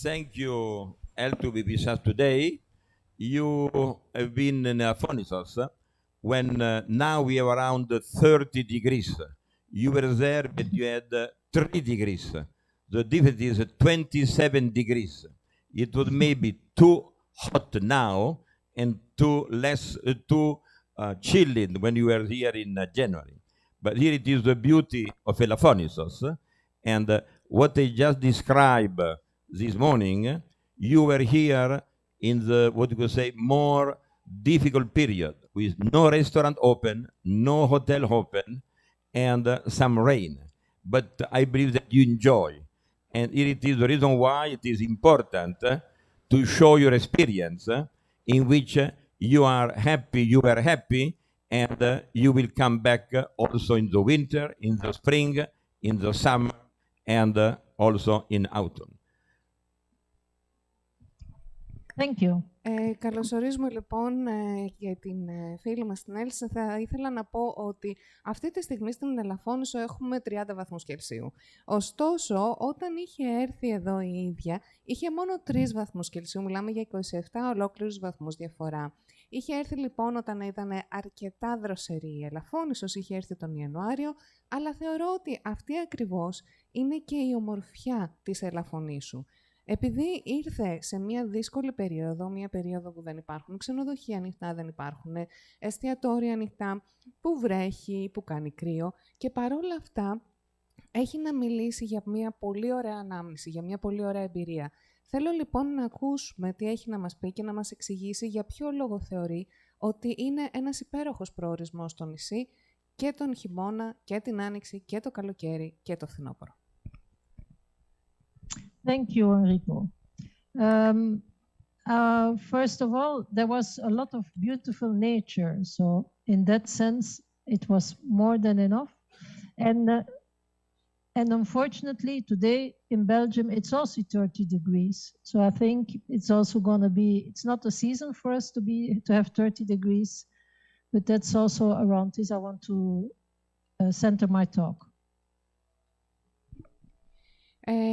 thank you, El, to be with us today. You have been in Elafonisos when now we are around 30 degrees. You were there, but you had 3 degrees. The difference is 27 degrees. It was maybe too hot now and too chilling when you were here in January. But here it is the beauty of Elafonisos. And what I just described this morning, you were here in the, what you could say, more difficult period, with no restaurant open, no hotel open, and some rain. But I believe that you enjoy. And it is the reason why it is important to show your experience in which you are happy, you were happy, and you will come back also in the winter, in the spring, in the summer, and also in autumn. Thank you. Καλωσορίζουμε λοιπόν για την φίλη μας την Έλσα. Θα ήθελα να πω ότι αυτή τη στιγμή στην Ελαφώνησο έχουμε 30 βαθμούς Κελσίου. Ωστόσο, όταν είχε έρθει εδώ η ίδια, είχε μόνο 3 βαθμούς Κελσίου. Μιλάμε για 27 ολόκληρους βαθμούς διαφορά. Είχε έρθει λοιπόν όταν ήταν αρκετά δροσερή η Ελαφώνησος, είχε έρθει τον Ιανουάριο, αλλά θεωρώ ότι αυτή ακριβώς είναι και η ομορφιά της Ελαφωνήσου. Επειδή ήρθε σε μια δύσκολη περίοδο, μια περίοδο που δεν υπάρχουν ξενοδοχεία ανοιχτά, δεν υπάρχουν εστιατόρια ανοιχτά, που βρέχει, που κάνει κρύο και παρόλα αυτά έχει να μιλήσει για μια πολύ ωραία ανάμνηση, για μια πολύ ωραία εμπειρία. Θέλω λοιπόν να ακούσουμε τι έχει να μας πει και να μας εξηγήσει για ποιο λόγο θεωρεί ότι είναι ένας υπέροχος προορισμός στο νησί και τον χειμώνα και την άνοιξη και το καλοκαίρι και το φθινόπωρο. Thank you, Enrico. First of all, there was a lot of beautiful nature. So in that sense, it was more than enough. And unfortunately, today in Belgium, it's also 30 degrees. So I think it's also going to be, it's not a season for us to have 30 degrees, but that's also around this I want to center my talk.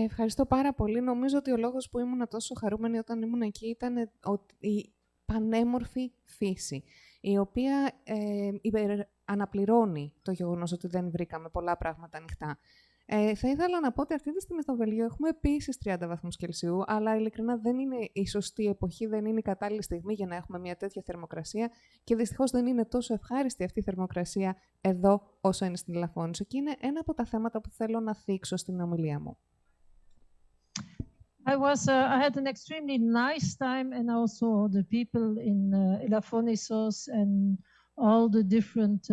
Ευχαριστώ πάρα πολύ. Νομίζω ότι ο λόγος που ήμουν τόσο χαρούμενη όταν ήμουν εκεί ήταν η πανέμορφη φύση, η οποία αναπληρώνει το γεγονός ότι δεν βρήκαμε πολλά πράγματα ανοιχτά. Θα ήθελα να πω ότι αυτή τη στιγμή στο Βέλγιο έχουμε επίσης 30 βαθμούς Κελσίου, αλλά ειλικρινά δεν είναι η σωστή εποχή, δεν είναι η κατάλληλη στιγμή για να έχουμε μια τέτοια θερμοκρασία και δυστυχώς δεν είναι τόσο ευχάριστη αυτή η θερμοκρασία εδώ όσο είναι στην Ελαφώνησο. Και είναι ένα από τα θέματα που θέλω να θίξω στην ομιλία μου. I had an extremely nice time, and also the people in Elafonisos and all the different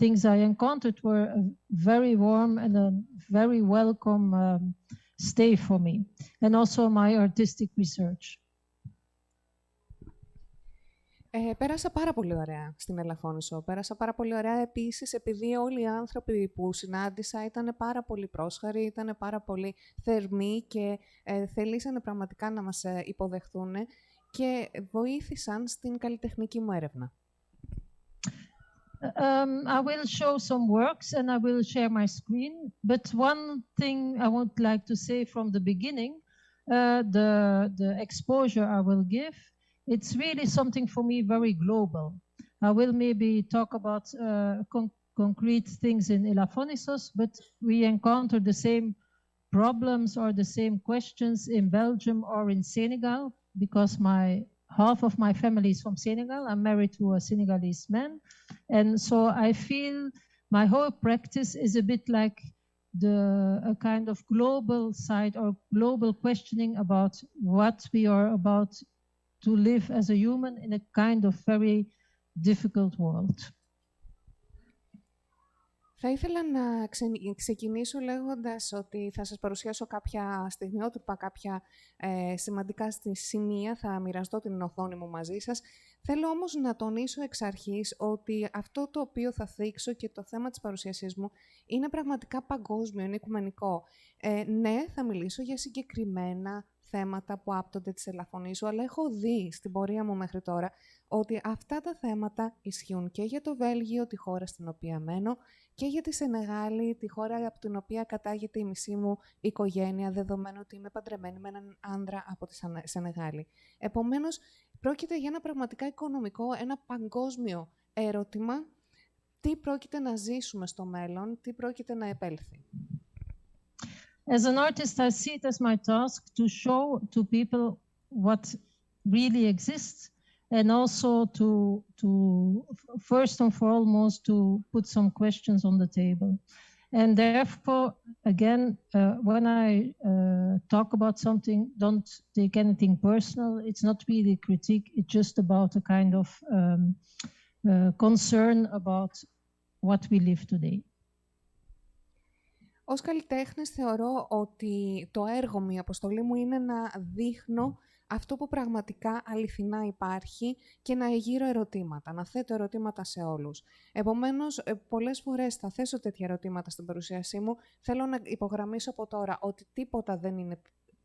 things I encountered were very warm and a very welcome stay for me, and also my artistic research. Πέρασα πάρα πολύ ωραία στην Ελαφώνησο. Πέρασα πάρα πολύ ωραία επίσης επειδή όλοι οι άνθρωποι που συνάντησα ήταν πάρα πολύ πρόσχαροι, ήταν πάρα πολύ θερμοί και θελήσανε πραγματικά να μας υποδεχθούν και βοήθησαν στην καλλιτεχνική μου έρευνα. I will show some works and I will share my screen, but one thing I would like to say from the beginning, the exposure I will give, it's really something for me very global. I will maybe talk about concrete things in Elafonisos, but we encounter the same problems or the same questions in Belgium or in Senegal, because half of my family is from Senegal. I'm married to a Senegalese man. And so I feel my whole practice is a bit like a kind of global side or global questioning about what we are about to live as a human in a kind of very difficult world. Θα ήθελα να ξεκινήσω λέγοντας ότι θα σας παρουσιάσω κάποια στιγμιότυπα, κάποια σημαντικά σημεία, θα μοιραστώ την οθόνη μου μαζί σας. Θέλω όμως να τονίσω εξ αρχής ότι αυτό το οποίο θα θίξω και το θέμα της παρουσίασής μου είναι πραγματικά παγκόσμιο, είναι οικουμενικό. Ναι, θα μιλήσω για συγκεκριμένα θέματα που άπτονται της Ελαφωνήσου, αλλά έχω δει στην πορεία μου μέχρι τώρα ότι αυτά τα θέματα ισχύουν και για το Βέλγιο, τη χώρα στην οποία μένω, και για τη Σενεγάλη, τη χώρα από την οποία κατάγεται η μισή μου οικογένεια, δεδομένου ότι είμαι παντρεμένη με έναν άντρα από τη Σενεγάλη. Επομένως, πρόκειται για ένα πραγματικά οικονομικό, ένα παγκόσμιο ερώτημα. Τι πρόκειται να ζήσουμε στο μέλλον, τι πρόκειται να επέλθει. As an artist, I see it as my task to show to people what really exists, and also to first and foremost, to put some questions on the table. And therefore, again, when I talk about something, don't take anything personal. It's not really a critique. It's just about a kind of concern about what we live today. Ως καλλιτέχνης θεωρώ ότι το έργο μου, η αποστολή μου είναι να δείχνω αυτό που πραγματικά αληθινά υπάρχει και να εγείρω ερωτήματα, να θέτω ερωτήματα σε όλους. Επομένως, πολλές φορές θα θέσω τέτοια ερωτήματα στην παρουσίασή μου. Θέλω να υπογραμμίσω από τώρα ότι τίποτα δεν είναι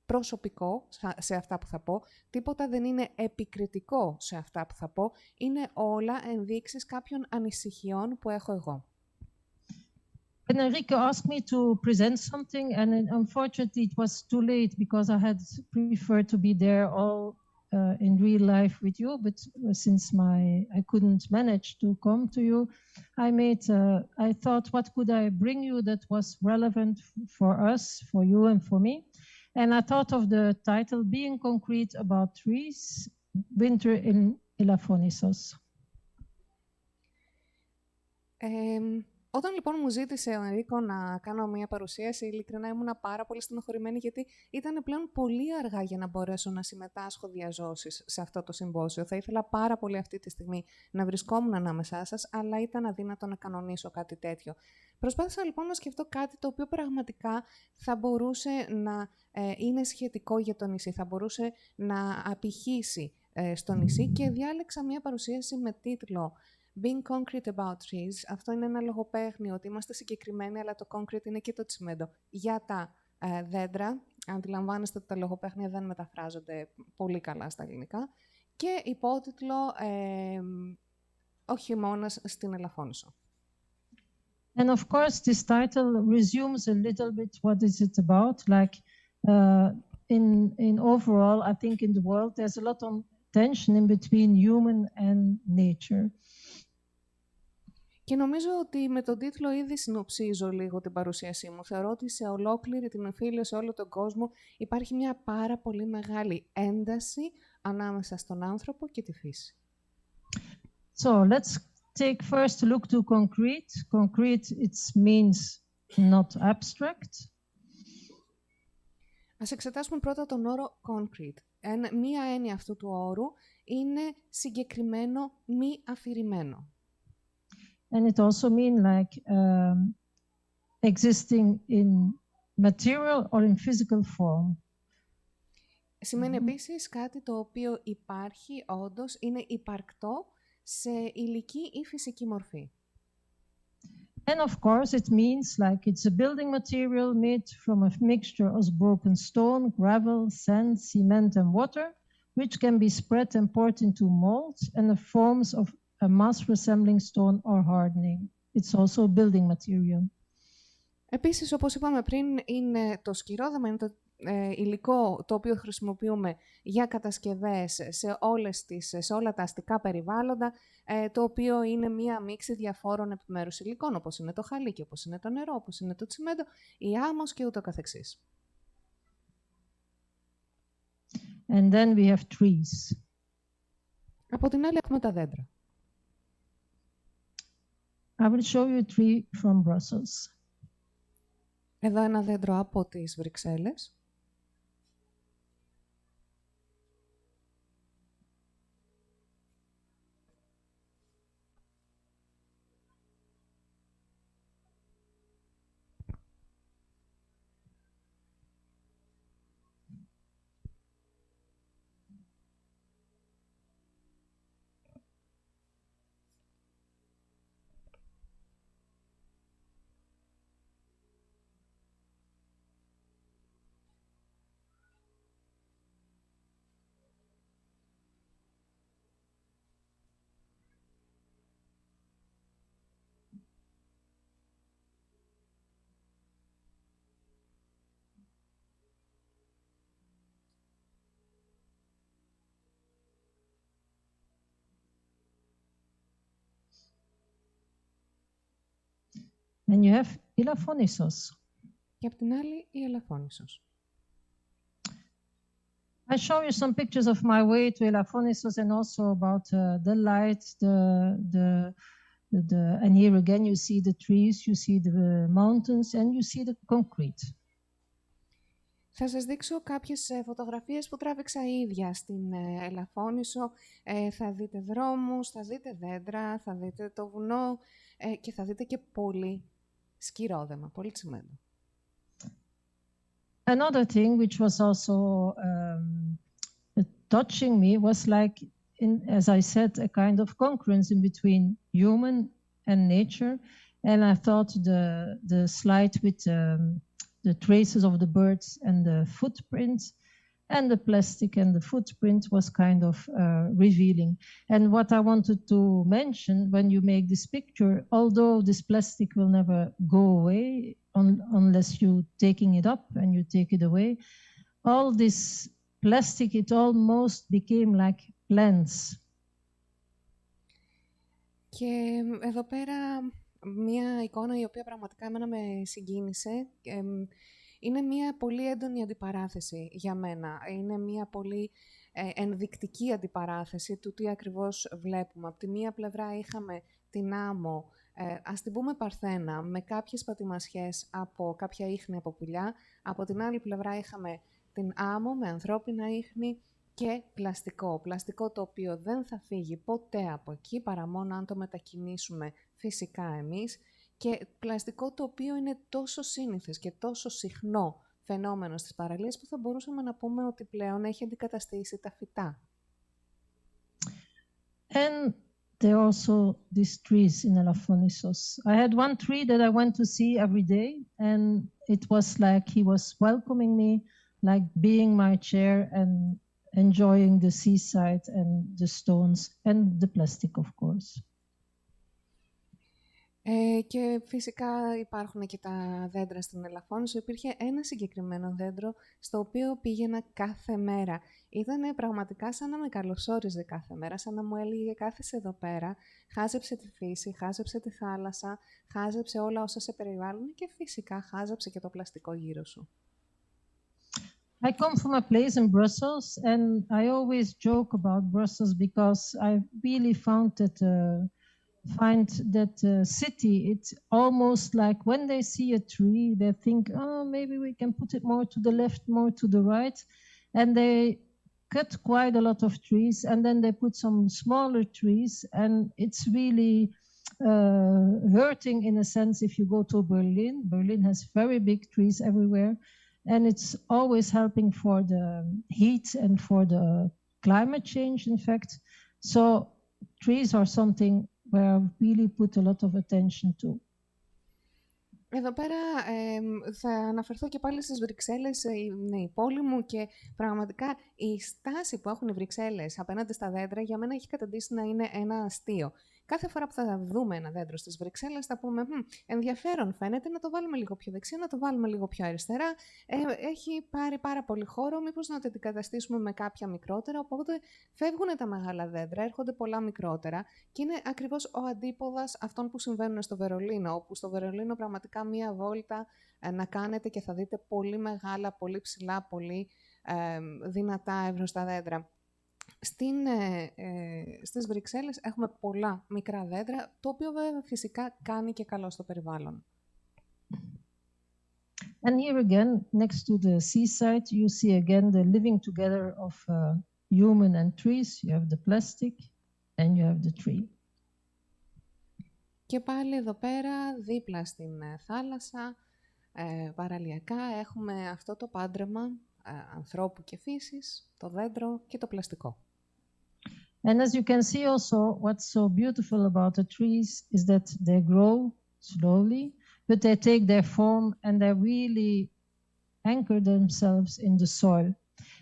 προσωπικό σε αυτά που θα πω, τίποτα δεν είναι επικριτικό σε αυτά που θα πω, είναι όλα ενδείξεις κάποιων ανησυχιών που έχω εγώ. Enrico asked me to present something, and unfortunately it was too late because I had preferred to be there all in real life with you, but since I couldn't manage to come to you, I thought, what could I bring you that was relevant for us, for you and for me? And I thought of the title, Being Concrete About Trees, Winter in Elafonisos. Όταν λοιπόν μου ζήτησε ο Ενρίκο να κάνω μια παρουσίαση, ειλικρινά ήμουν πάρα πολύ στενοχωρημένη, γιατί ήταν πλέον πολύ αργά για να μπορέσω να συμμετάσχω διαζώσεις σε αυτό το συμπόσιο. Θα ήθελα πάρα πολύ αυτή τη στιγμή να βρισκόμουν ανάμεσά σας, αλλά ήταν αδύνατο να κανονίσω κάτι τέτοιο. Προσπάθησα λοιπόν να σκεφτώ κάτι το οποίο πραγματικά θα μπορούσε να είναι σχετικό για το νησί, θα μπορούσε να απηχήσει στο νησί, και διάλεξα μια παρουσίαση με τίτλο Being concrete about trees. Αυτό είναι ένα λογοπαίγνιο, ότι είμαστε συγκεκριμένοι, αλλά το concrete είναι και το τσιμέντο για τα δέντρα. Αντιλαμβάνεστε ότι τα λογοπαίγνια δεν μεταφράζονται πολύ καλά στα ελληνικά. Και υπότιτλο «Ο χειμώνας στην Ελαφώνησο». And of course, this title resumes a little bit what is it about. Like in overall, I think in the world, there's a lot of tension in between human and nature. Και νομίζω ότι με τον τίτλο ήδη συνοψίζω λίγο την παρουσίασή μου. Θεωρώ ότι σε ολόκληρη την εμφύλιο, σε όλο τον κόσμο, υπάρχει μια πάρα πολύ μεγάλη ένταση ανάμεσα στον άνθρωπο και τη φύση. So let's take first a look to concrete. Concrete, it means not abstract. Ας εξετάσουμε πρώτα τον όρο concrete. Μία έννοια αυτού του όρου είναι συγκεκριμένο, μη αφηρημένο. And it also means like existing in material or in physical form. Σημαίνει επίσης κάτι το οποίο υπάρχει όντως, είναι υπαρκτό σε υλική ή φυσική μορφή. And of course it means like it's a building material made from a mixture of broken stone, gravel, sand, cement and water, which can be spread and poured into molds and the forms of a mass resembling stone or hardening. It's also a building material. Επίσης, όπως είπαμε πριν, είναι το σκυρόδεμα, είναι το υλικό το οποίο χρησιμοποιούμε για κατασκευές σε όλα τα αστικά περιβάλλοντα, το οποίο είναι μία μίξη διαφόρων επιμέρους υλικών, όπως είναι το χαλίκι, όπως είναι το νερό, όπως είναι το τσιμέντο, η άμμος και ούτω καθεξής. And then we have trees. Από την άλλη έχουμε τα δέντρα. I will show you a tree from Brussels. Εδώ ένα δέντρο από τις Βρυξέλλες. And you have Elafonisos. Και απ' την άλλη η Ελαφώνησος. I show you some pictures of my way to Elafonisos and also about the light, and here again you see the trees, you see the mountains, and you see the concrete. Θα σας δείξω κάποιες φωτογραφίες που τράβηξα ίδια στην Ελαφώνησο. Θα δείτε δρόμους, θα δείτε δέντρα, θα δείτε το βουνό και θα δείτε και πολύ σκυρόδεμα, πολύ τσιμέντο. Another thing which was also touching me was like, as I said, a kind of concurrence in between human and nature. And I thought the slide with the traces of the birds and the footprints and the plastic and the footprint was kind of revealing. And what I wanted to mention when you make this picture, although this plastic will never go away unless you taking it up and you take it away, all this plastic, it almost became like plants. Και εδώ πέρα μία εικόνα η οποία πραγματικά εμένα με συγκίνησε. Είναι μία πολύ έντονη αντιπαράθεση για μένα. Είναι μία πολύ ενδεικτική αντιπαράθεση του τι ακριβώς βλέπουμε. Από τη μία πλευρά είχαμε την άμμο, ας την πούμε παρθένα, με κάποιες πατημασιές από κάποια ίχνη από πουλιά. Από την άλλη πλευρά είχαμε την άμμο με ανθρώπινα ίχνη και πλαστικό. Πλαστικό το οποίο δεν θα φύγει ποτέ από εκεί, παρά μόνο αν το μετακινήσουμε φυσικά εμείς. Και πλαστικό το οποίο είναι τόσο σύνηθες και τόσο συχνό φαινόμενο στις παραλίες που θα μπορούσαμε να πούμε ότι πλέον έχει αντικαταστήσει τα φυτά. And there are also these trees in Elafonisos. I had one tree that I went to see every day, and it was like he was welcoming me, like being my chair and enjoying the seaside and the stones and the plastic, of course. Και φυσικά υπάρχουν και τα δέντρα στην Ελαφώνησο. Υπήρχε ένα συγκεκριμένο δέντρο στο οποίο πήγαινα κάθε μέρα. Ήταν πραγματικά σαν να με καλωσόριζε κάθε μέρα, σαν να μου έλεγε κάθεσαι εδώ πέρα, χάζεψε τη φύση, χάζεψε τη θάλασσα, χάζεψε όλα όσα σε περιβάλλουν και φυσικά χάζεψε και το πλαστικό γύρω σου. I come from a place in Brussels, and I always joke about Brussels because I really find that city, it's almost like when they see a tree, they think, oh, maybe we can put it more to the left, more to the right. And they cut quite a lot of trees, and then they put some smaller trees, and it's really hurting in a sense if you go to Berlin. Berlin has very big trees everywhere, and it's always helping for the heat and for the climate change, in fact. So trees are something where I really put a lot of attention to. Εδώ πέρα θα αναφερθώ και πάλι στις Βρυξέλλες, είναι η πόλη μου και πραγματικά η στάση που έχουν οι Βρυξέλλες απέναντι στα δέντρα για μένα έχει καταντήσει να είναι ένα αστείο. Κάθε φορά που θα δούμε ένα δέντρο στις Βρυξέλλες θα πούμε ενδιαφέρον φαίνεται, να το βάλουμε λίγο πιο δεξιά, να το βάλουμε λίγο πιο αριστερά. Έχει πάρει πάρα πολύ χώρο, μήπως να το αντικαταστήσουμε με κάποια μικρότερα, οπότε φεύγουν τα μεγάλα δέντρα, έρχονται πολλά μικρότερα και είναι ακριβώς ο αντίποδας αυτών που συμβαίνουν στο Βερολίνο, όπου στο Βερολίνο πραγματικά μία βόλτα να κάνετε και θα δείτε πολύ μεγάλα, πολύ ψηλά, πολύ δυνατά εύρωστα δέντρα. Στις Βρυξέλλες έχουμε πολλά μικρά δέντρα, το οποίο βέβαια φυσικά κάνει και καλό στο περιβάλλον. And here again, next to the seaside, you see again the living together of human and trees. You have the plastic and you have the tree. Και πάλι εδώ πέρα, δίπλα στην θάλασσα, παραλιακά, έχουμε αυτό το πάντρεμα ανθρώπου και φύσης, το δέντρο και το πλαστικό. And as you can see also, what's so beautiful about the trees is that they grow slowly, but they take their form and they really anchor themselves in the soil.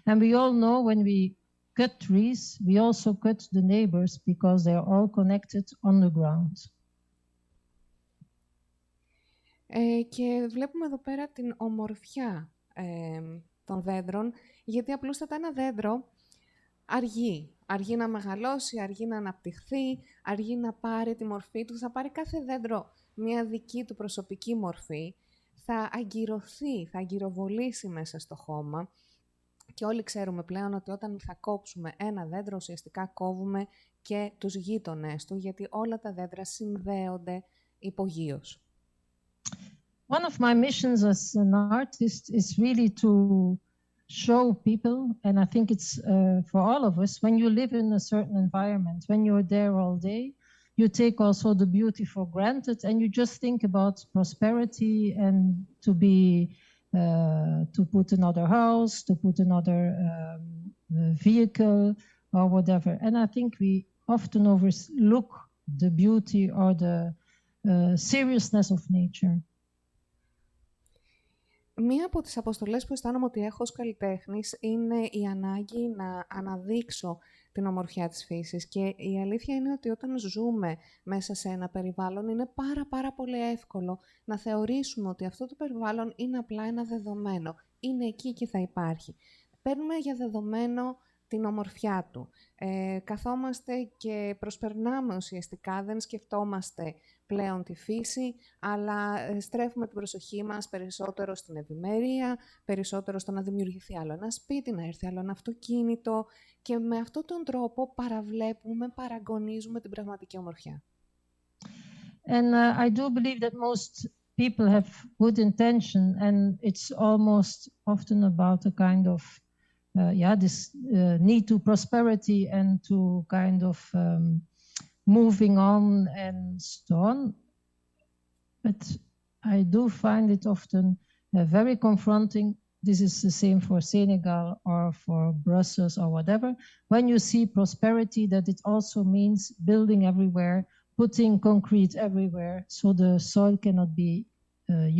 And we all know when we cut trees, we also cut the neighbors because they are all connected on the ground. Και βλέπουμε εδώ πέρα την ομορφιά των δέντρων, γιατί απλούστατα ένα δέντρο Αργεί να μεγαλώσει, αργεί να αναπτυχθεί, αργεί να πάρει τη μορφή του. Θα πάρει κάθε δέντρο μια δική του προσωπική μορφή, θα αγκυρωθεί, θα αγκυροβολήσει μέσα στο χώμα. Και όλοι ξέρουμε πλέον ότι όταν θα κόψουμε ένα δέντρο, ουσιαστικά κόβουμε και τους γείτονες του, γιατί όλα τα δέντρα συνδέονται υπογείως. One of my missions as an artist is really to show people, and I think it's for all of us, when you live in a certain environment, when you're there all day, you take also the beauty for granted, and you just think about prosperity and to put another house, to put another vehicle or whatever. And I think we often overlook the beauty or the seriousness of nature. Μία από τις αποστολές που αισθάνομαι ότι έχω ως καλλιτέχνης είναι η ανάγκη να αναδείξω την ομορφιά της φύσης. Και η αλήθεια είναι ότι όταν ζούμε μέσα σε ένα περιβάλλον είναι πάρα πολύ εύκολο να θεωρήσουμε ότι αυτό το περιβάλλον είναι απλά ένα δεδομένο. Είναι εκεί και θα υπάρχει. Παίρνουμε για δεδομένο την ομορφιά του. Καθόμαστε και προσπερνάμε ουσιαστικά, δεν σκεφτόμαστε πλέον τη φύση, αλλά στρέφουμε την προσοχή μας περισσότερο στην ευημερία, περισσότερο στο να δημιουργηθεί άλλο ένα σπίτι, να έρθει άλλο ένα αυτοκίνητο και με αυτόν τον τρόπο παραγωνίζουμε την πραγματική ομορφιά. And I do believe that most people have good intention, and it's almost often about a kind of this need to prosperity and to kind of moving on and so on. But I do find it often very confronting. This is the same for Senegal or for Brussels or whatever. When you see prosperity, that it also means building everywhere, putting concrete everywhere, so the soil cannot be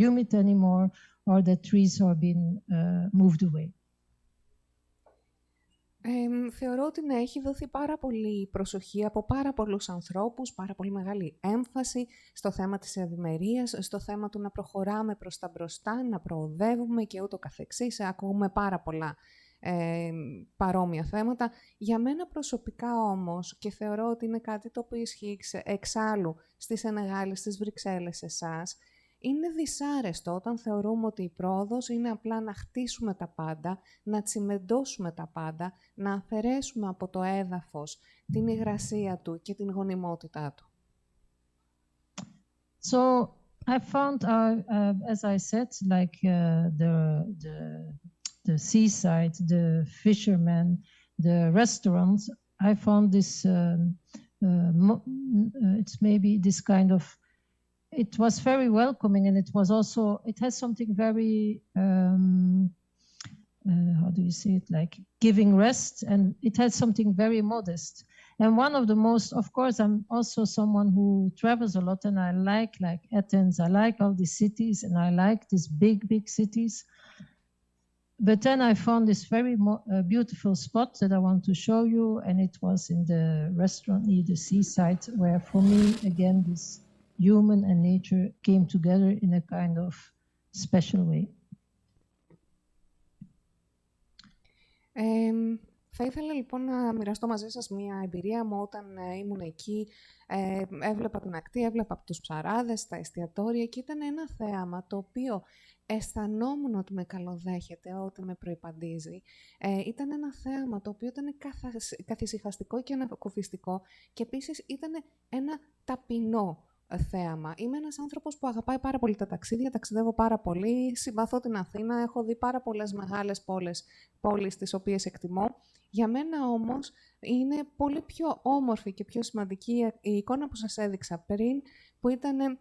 humid anymore, or the trees are being moved away. Θεωρώ ότι έχει δοθεί πάρα πολύ προσοχή από πάρα πολλούς ανθρώπους, πάρα πολύ μεγάλη έμφαση στο θέμα της ευημερίας, στο θέμα του να προχωράμε προς τα μπροστά, να προοδεύουμε και ούτω καθεξής. Ακούμε πάρα πολλά παρόμοια θέματα. Για μένα προσωπικά όμως, και θεωρώ ότι είναι κάτι το οποίο ισχύει εξάλλου στη Σενεγάλη, στις Βρυξέλλες, εσάς, είναι δυσάρεστο όταν θεωρούμε ότι η πρόοδος είναι απλά να χτίσουμε τα πάντα, να τσιμεντώσουμε τα πάντα, να αφαιρέσουμε από το έδαφος την υγρασία του και την γονιμότητά του. So I found, as I said, like the seaside, the fishermen, the restaurants, I found this, it's maybe this kind of, it was very welcoming, and it was also, it has something very, how do you say it, like giving rest, and it has something very modest. And one of the most, of course, I'm also someone who travels a lot, and I like Athens, I like all these cities, and I like these big cities. But then I found this very beautiful spot that I want to show you, and it was in the restaurant near the seaside, where for me, again, this human and nature came together in a kind of special way. Θα ήθελα λοιπόν να μοιραστώ μαζί σας μια εμπειρία μου όταν ήμουν εκεί. Έβλεπα την ακτή, έβλεπα τους ψαράδες, τα εστιατόρια και ήταν ένα θέαμα το οποίο αισθανόμουν ότι με καλοδέχεται, ότι με προϋπαντίζει. Ήταν ένα θέαμα το οποίο ήταν καθησυχαστικό και ανακουφιστικό και επίσης ήταν ένα ταπεινό θέαμα. Είμαι ένας άνθρωπος που αγαπάει πάρα πολύ τα ταξίδια, ταξιδεύω πάρα πολύ, συμπαθώ την Αθήνα, έχω δει πάρα πολλές μεγάλες πόλεις τις οποίες εκτιμώ. Για μένα όμως είναι πολύ πιο όμορφη και πιο σημαντική η εικόνα που σας έδειξα πριν, που ήταν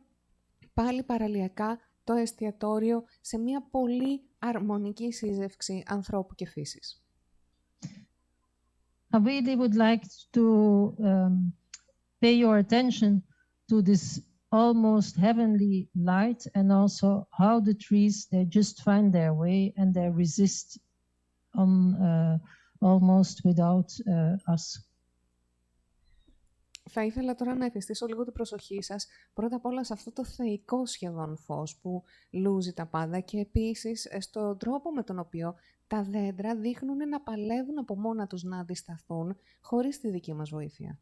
πάλι παραλιακά το εστιατόριο σε μια πολύ αρμονική σύζευξη ανθρώπου και φύσης. I really would like to pay your attention to this almost heavenly light, and also how the trees, they just find their way and they resist on almost without us. Θα ήθελα τώρα να επιστήσω λίγο την προσοχή σας πρώτα απ' όλα σε αυτό το θεϊκό σχεδόν φως που λούζει τα πάντα και επίσης στον τρόπο με τον οποίο Τα δέντρα δείχνουν να παλεύουν από μόνα τους να αντισταθούν χωρίς τη δική μας βοήθεια.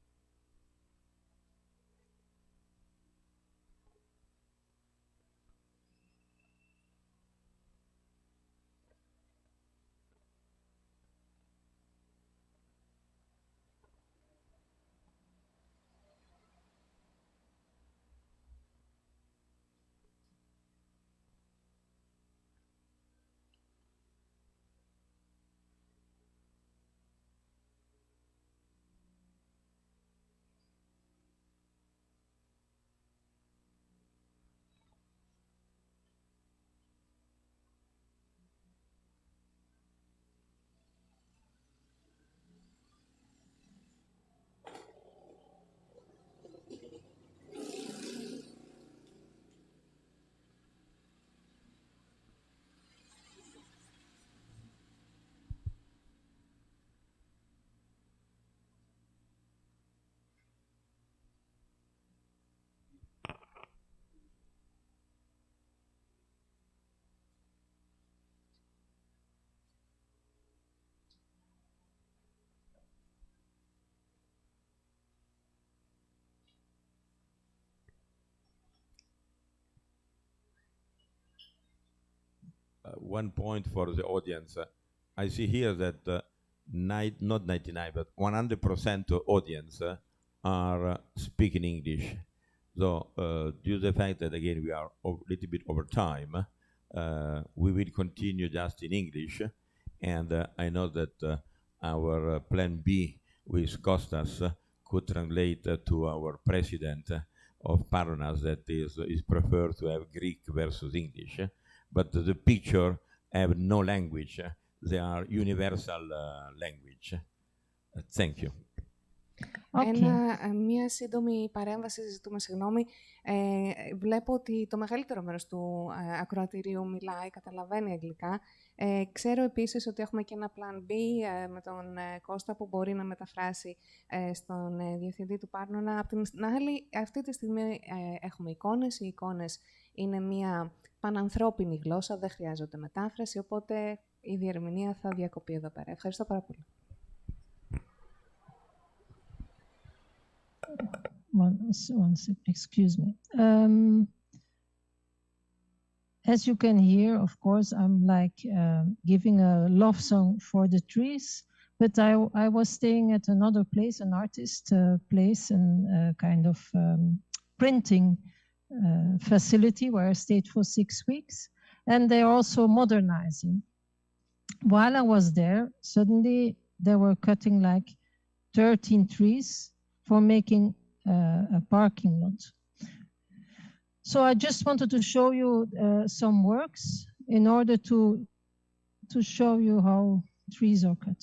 One point for the audience. I see here that not 99, but 100% of audience are speaking English. So due to the fact that, again, we are a little bit over time, we will continue just in English. And I know that our plan B with Kostas could translate to our president of Paronas that is preferred to have Greek versus English. But the picture have no language. They are universal language. Thank you. Μία σύντομη παρέμβαση, ζητούμε συγγνώμη. Βλέπω ότι το μεγαλύτερο μέρος του ακροατηρίου μιλάει, καταλαβαίνει αγγλικά. Ξέρω επίσης ότι έχουμε και ένα plan B με τον Κώστα που μπορεί να μεταφράσει στον διευθυντή του Πάρνονα. Απ' την άλλη, αυτή τη στιγμή έχουμε εικόνες. Οι εικόνες είναι μία πανανθρώπινη γλώσσα, δεν χρειάζονται μετάφραση, οπότε η διερμηνία θα διακοπεί εδώ πέρα. Ευχαριστώ πάρα πολύ. Excuse me. As you can hear, of course, I'm like giving a love song for the trees, but I was staying at another place, an artist place, and kind of printing facility where I stayed for 6 weeks, and they're also modernizing. While I was there, suddenly they were cutting like 13 trees for making a parking lot. So I just wanted to show you some works in order to show you how trees are cut.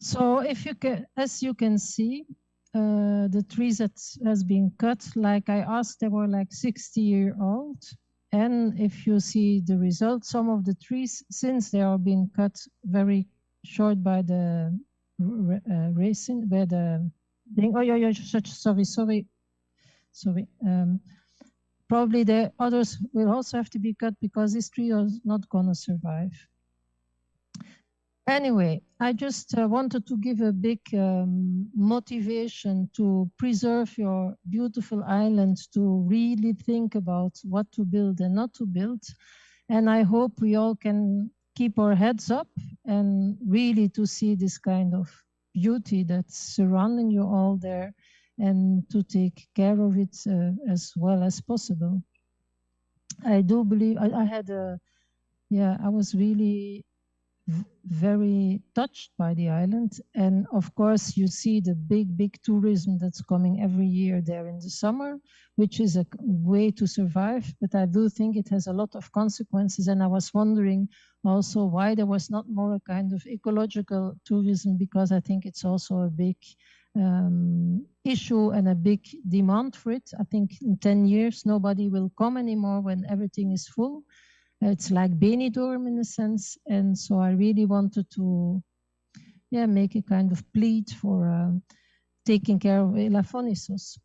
So if you can, as you can see, the trees that has been cut, like I asked, they were like 60-year-old. And if you see the results, some of the trees, since they are being cut very short by the racing, by the thing. Oh, yeah, sorry. Probably the others will also have to be cut because this tree is not going to survive. Anyway, I just wanted to give a big motivation to preserve your beautiful island, to really think about what to build and not to build. And I hope we all can keep our heads up and really to see this kind of beauty that's surrounding you all there and to take care of it as well as possible. I do believe I had a, yeah, I was really very touched by the island. And of course, you see the big tourism that's coming every year there in the summer, which is a way to survive. But I do think it has a lot of consequences. And I was wondering also why there was not more a kind of ecological tourism, because I think it's also a big issue and a big demand for it. I think in 10 years, nobody will come anymore when everything is full. It's like Benidorm in a sense. And so I really wanted to make a kind of plea for taking care of Elafonisos.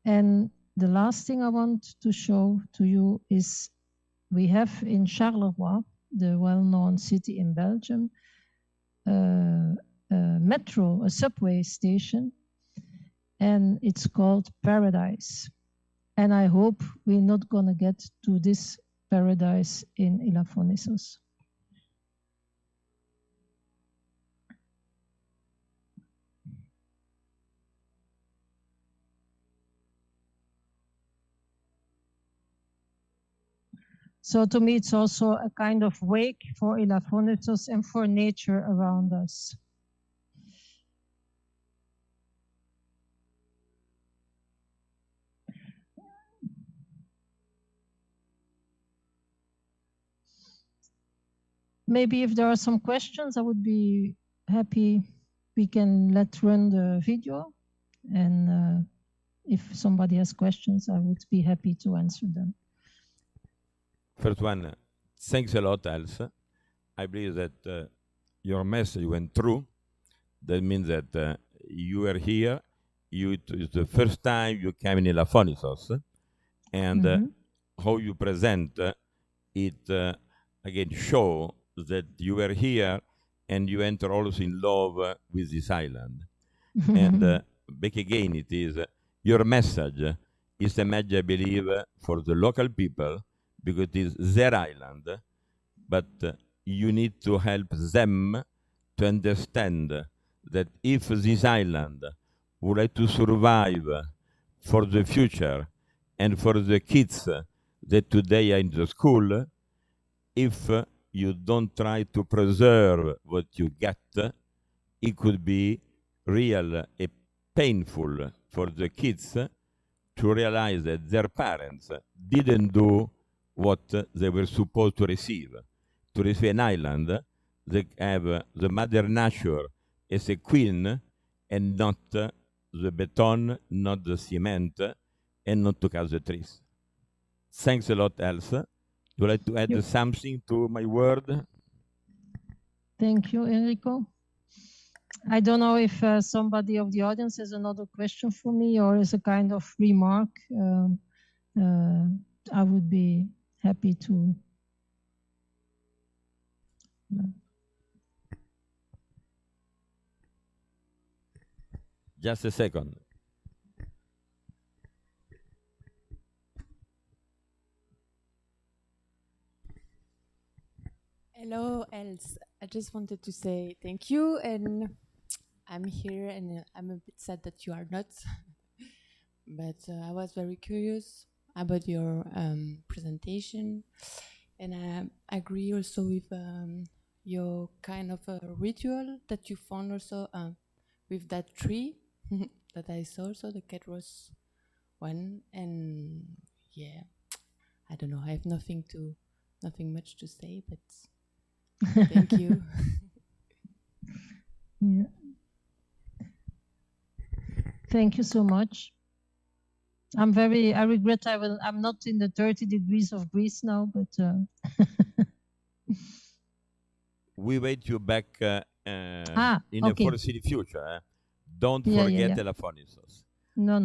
And the last thing I want to show to you is we have in Charleroi, the well-known city in Belgium, a subway station, and it's called Paradise. And I hope we're not going to get to this paradise in Elafonisos. So to me, it's also a kind of wake for Elafonisos and for nature around us. Maybe if there are some questions, I would be happy. We can let run the video. And if somebody has questions, I would be happy to answer them. First one, thanks a lot, Els. I believe that your message went through. That means that you are here. It's the first time you came in Elafonisos. And how you present it, again, show that you were here and you enter also in love with this island. And back again, it is your message is a message, I believe, for the local people, because it is their island, but you need to help them to understand that if this island would like to survive for the future and for the kids that today are in the school, if you don't try to preserve what you get, it could be real painful for the kids to realize that their parents didn't do what they were supposed to receive an island that have the mother nature as a queen and not the beton, not the cement, and not to cut the trees. Thanks a lot, Els. Would you like to add something to my word? Thank you, Enrico. I don't know if somebody of the audience has another question for me or as a kind of remark. I would be happy to. Just a second. Hello, Els. I just wanted to say thank you, and I'm here, and I'm a bit sad that you are not. But I was very curious about your presentation, and I agree also with your kind of a ritual that you found also with that tree that I saw. So the cat was one, and yeah, I don't know. I have nothing much to say, but thank you. Yeah. Thank you so much. I regret I'm not in the 30 degrees of Greece now, but we wait you back in a okay. foreseeable future. Don't Yeah, forget yeah. Elafonisos. No,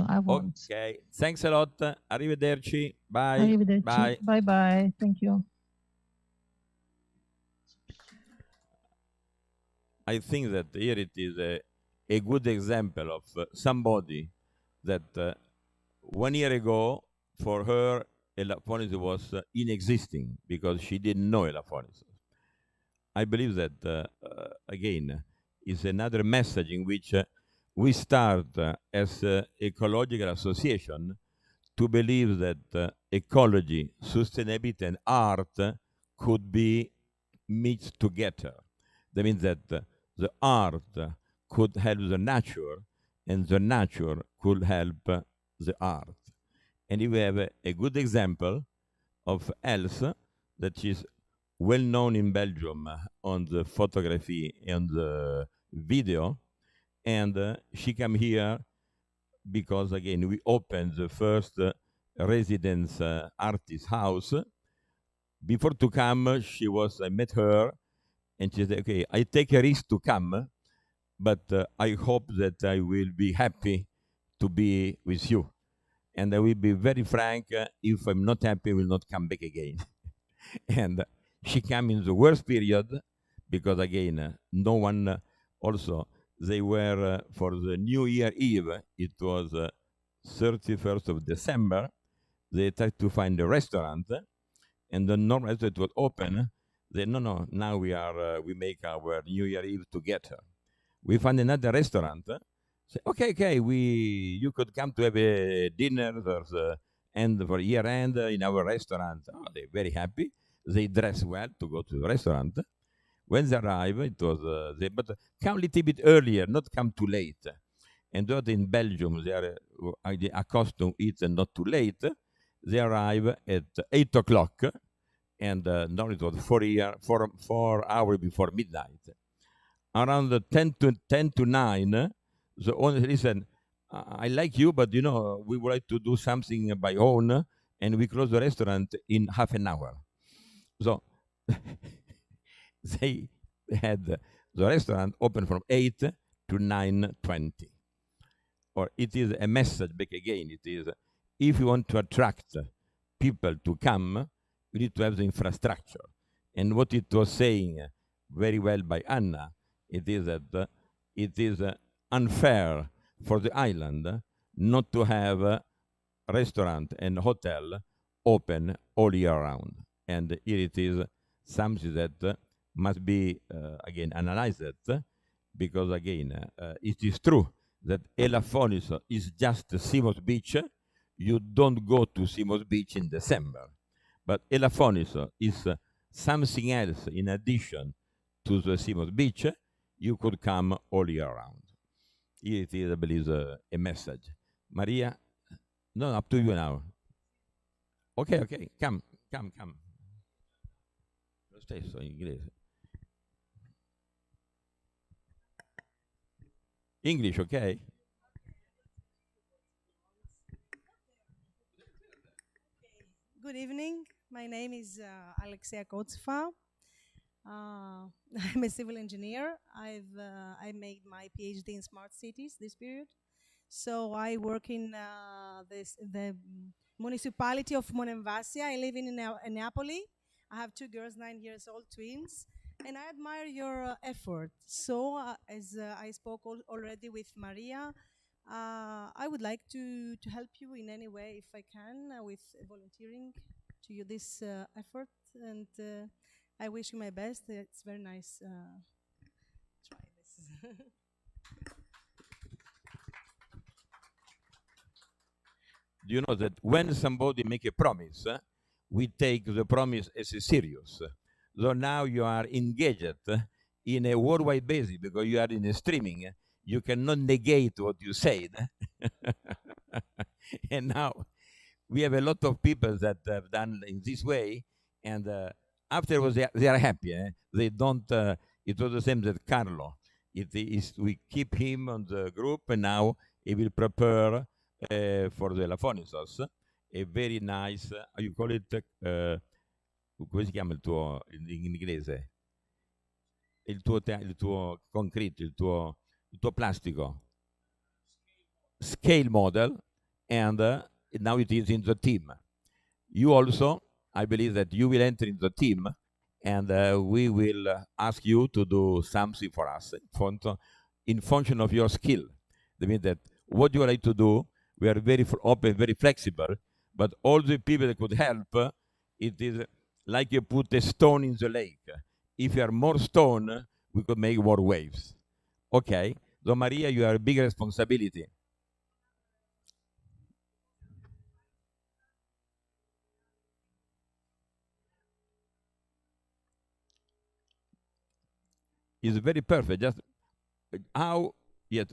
I won't. Okay, thanks a lot. Arrivederci. Bye. Arrivederci. Bye. Bye bye. Thank you. I think that here it is a good example of somebody that 1 year ago, for her, Elafonisos was inexisting because she didn't know Elafonisos. I believe that, again, is another message in which we start as an ecological association to believe that ecology, sustainability, and art could be mixed together. That means that the art could help the nature, and the nature could help the art. And we have a good example of Els that is well known in Belgium on the photography and the video, and she came here because, again, we opened the first residence artist house. Before to come, I met her, and she said, okay, I take a risk to come, but I hope that I will be happy to be with you. And I will be very frank, if I'm not happy, I will not come back again. And she came in the worst period, because again, no one, also, they were for the New Year Eve, it was 31st of December, they tried to find a restaurant, and the normal restaurant was open. They no, now we make our New Year Eve together. We find another restaurant. Say, okay, you could come to have a dinner for year end in our restaurant. Oh, they're very happy. They dress well to go to the restaurant. When they arrive, it was but come a little bit earlier, not come too late. And that in Belgium, they are accustomed to eat and not too late. They arrive at 8 o'clock, and now it was 4 hours before midnight. Around 10 to 9, the owner listen, I like you, but we would like to do something by own, and we close the restaurant in half an hour. So they had the restaurant open from 8 to 9:20. Or it is a message back again. It is, if you want to attract people to come, you need to have the infrastructure. And what it was saying very well by Anna, it is that it is unfair for the island not to have a restaurant and hotel open all year round. And here it is something that must be, again, analyzed, because, again, it is true that Elafonisos is just Simo's Beach. You don't go to Simo's Beach in December. But Elafonisos is something else in addition to the Simo's Beach. You could come all year round. Here it is, I believe, a message. Maria? No, up to you now. Okay, come. Lo stesso in inglese. English, okay? Good evening. My name is Alexia Kotsifa. I'm a civil engineer. I made my PhD in smart cities this period. So I work in the municipality of Monemvasia. I live in Neapoli. I have 2 girls, 9 years old, twins. And I admire your effort. So as I spoke already with Maria, I would like to help you in any way if I can with volunteering to you this effort. And I wish you my best. It's very nice. Try this. Do you know that when somebody make a promise, we take the promise as serious? So now you are engaged in a worldwide basis because you are in a streaming. You cannot negate what you said. And now we have a lot of people that have done in this way, and afterwards they are happy. They don't. It was the same with Carlo. We keep him on the group, and now he will prepare for the Elafonisos a very nice, you call it, come si chiama il tuo, in inglese? Il tuo concreto, il tuo plastico. Scale model, and now it is in the team. You also, I believe that you will enter in the team, and we will ask you to do something for us in function of your skill. That means that what you like to do, we are very open, very flexible, but all the people that could help, it is like you put a stone in the lake. If you are more stone, we could make more waves. Okay, so Maria, you have a big responsibility. It's very perfect. Just how, yes.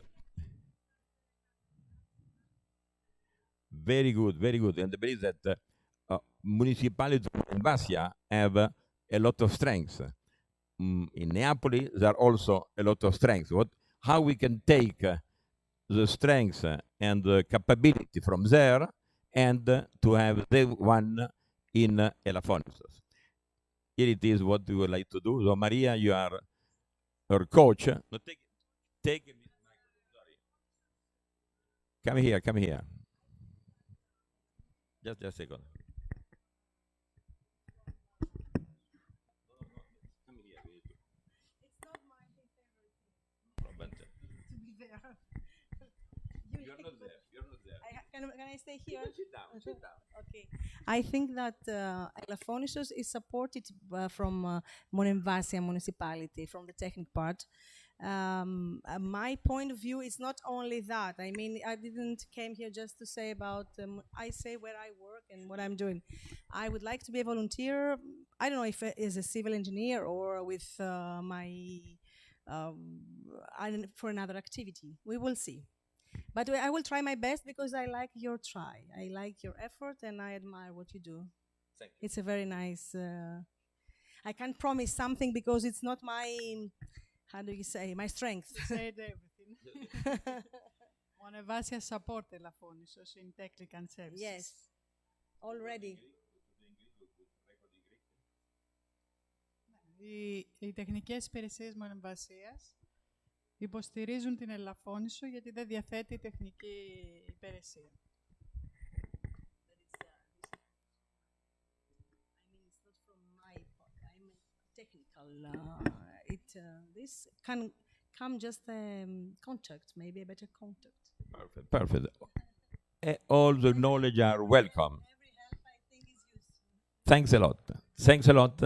Very good, very good. And I believe that municipalities in Vasia have a lot of strengths. In Neapoli, there are also a lot of strengths. How we can take the strengths and the capability from there and to have the one in Elafonisos. Here it is what we would like to do. So Maria, you are our coach. No, take it. Sorry. Come here. Just a second. Come here. It's not my favorite to be there. You're not there. Can I stay here? Sit down. Okay. I think that Elafonisos is supported from Monemvasia municipality, from the technical part. My point of view is not only that. I mean, I didn't came here just to say about, I say where I work and what I'm doing. I would like to be a volunteer. I don't know if as a civil engineer or with for another activity. We will see. But I will try my best because I like your try. I like your effort and I admire what you do. Thank you. It's a very nice, I can't promise something because it's not my, how do you say, my strength. You said everything. Monemvasia support Elafonisos in technical services. Yes, already. Οι τεχνικές υπηρεσίες Μονεμβασίας υποστηρίζουν την Ελαφώνησο γιατί δεν διαθέτει τεχνική υπηρεσία. This can come just contact, maybe a better contact. Perfect. All the knowledge are welcome. Every help I think is useful. Thanks a lot.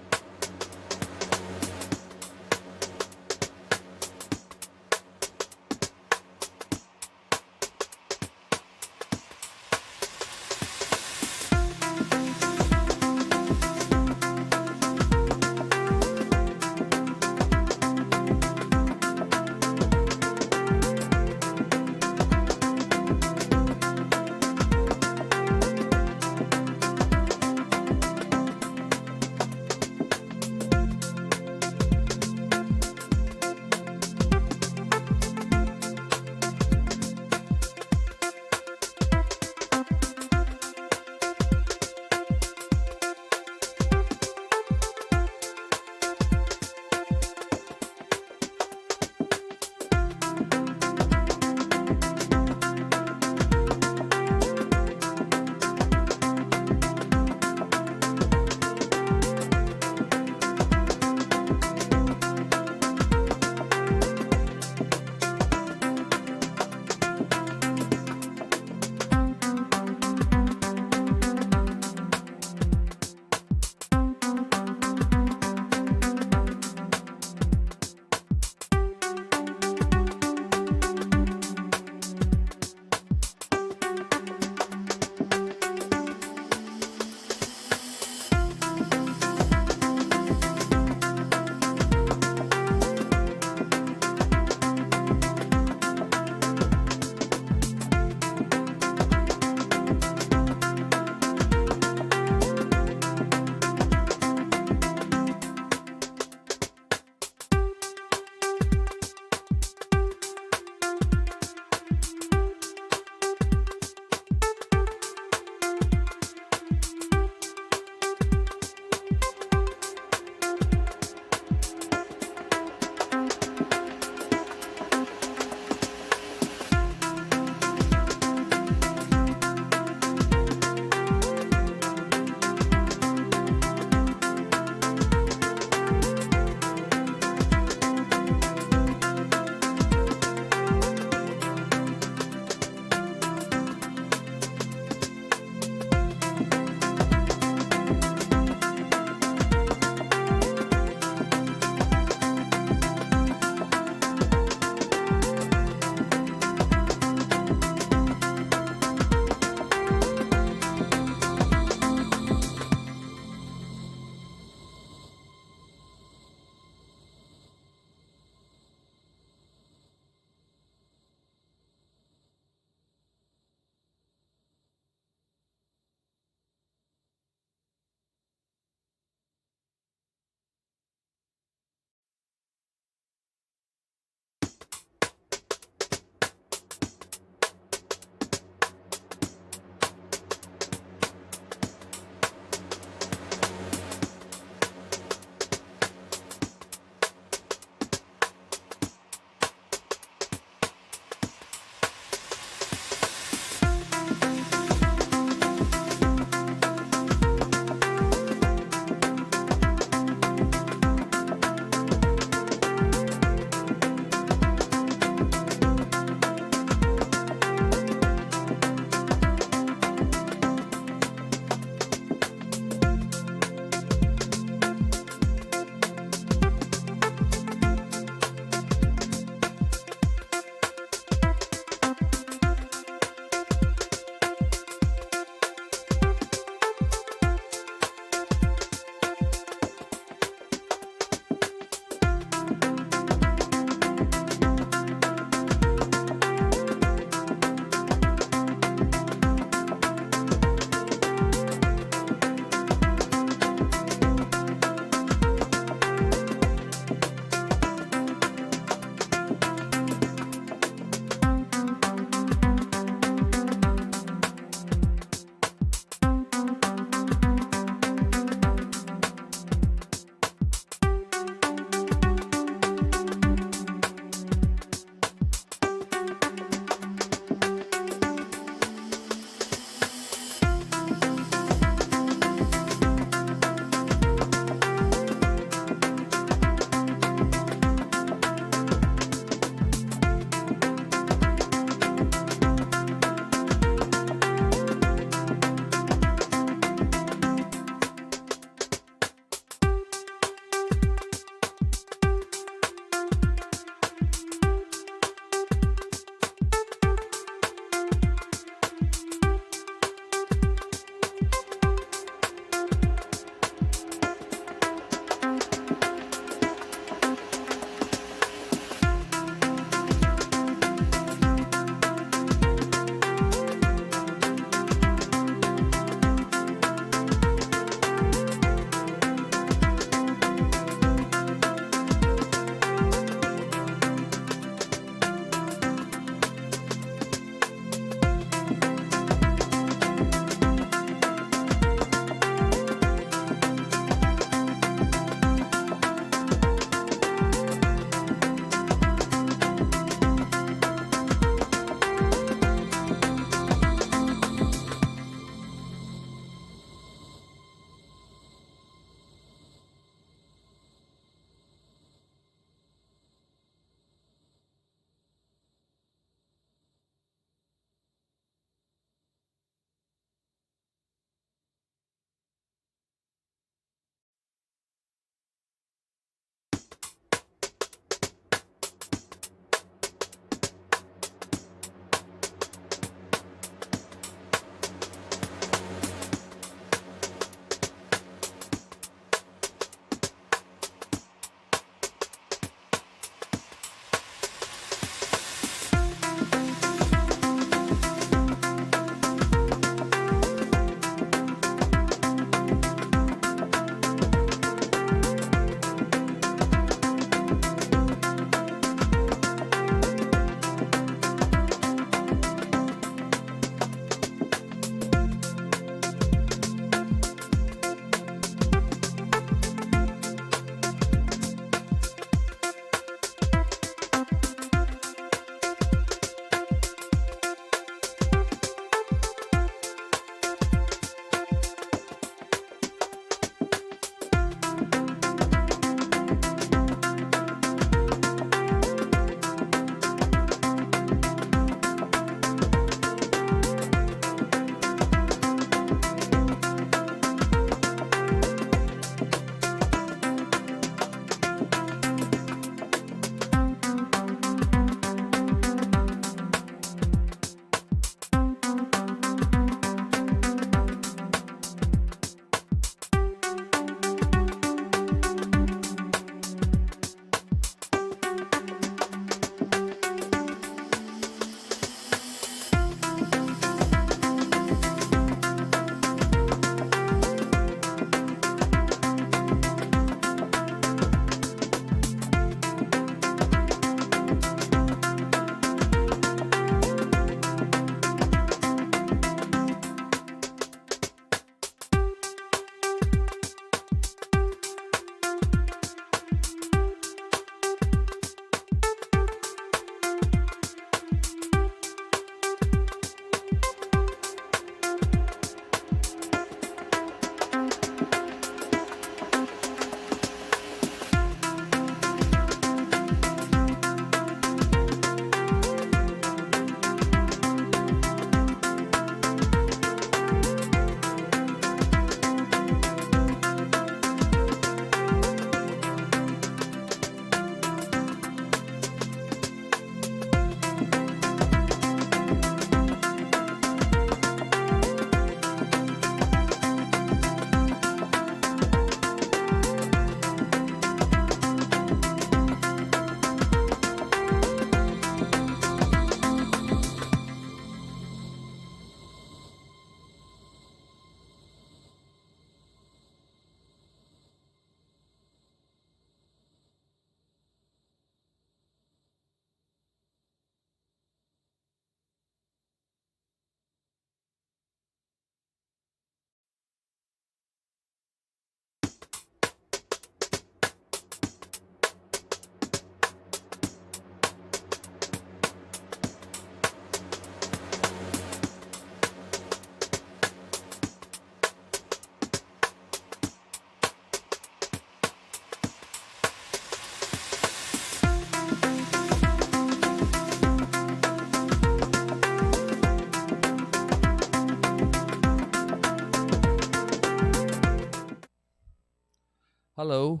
Hello,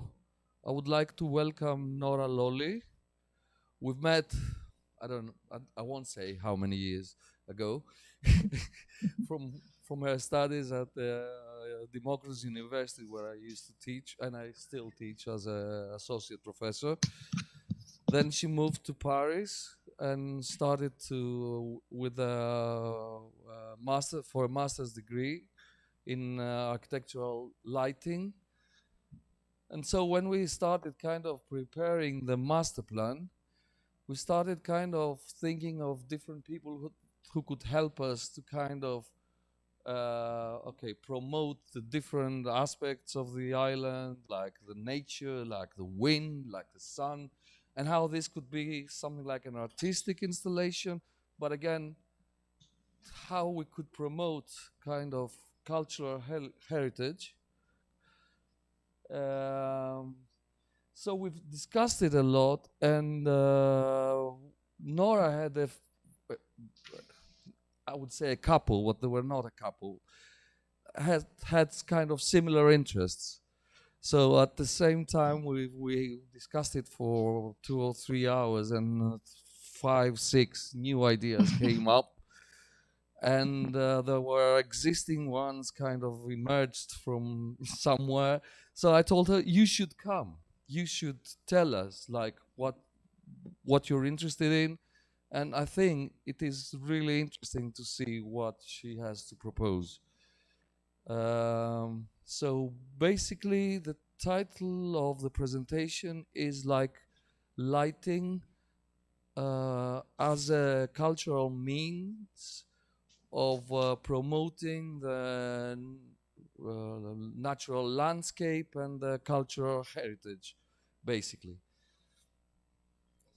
I would like to welcome Nora Loli. We've met, I won't say how many years ago, from her studies at the Democracy University, where I used to teach, and I still teach as an associate professor. Then she moved to Paris and started with a master's degree in architectural lighting. And so when we started kind of preparing the master plan, we started kind of thinking of different people who could help us to kind of promote the different aspects of the island, like the nature, like the wind, like the sun, and how this could be something like an artistic installation, but again, how we could promote kind of cultural heritage. So we've discussed it a lot, and Nora had I would say a couple, but they were not a couple, had kind of similar interests. So at the same time, we discussed it for 2 or 3 hours, and 5, 6 new ideas came up. And there were existing ones kind of emerged from somewhere. So I told her, you should come. You should tell us like what you're interested in. And I think it is really interesting to see what she has to propose. So basically the title of the presentation is like lighting as a cultural means of promoting the natural landscape and the cultural heritage, basically.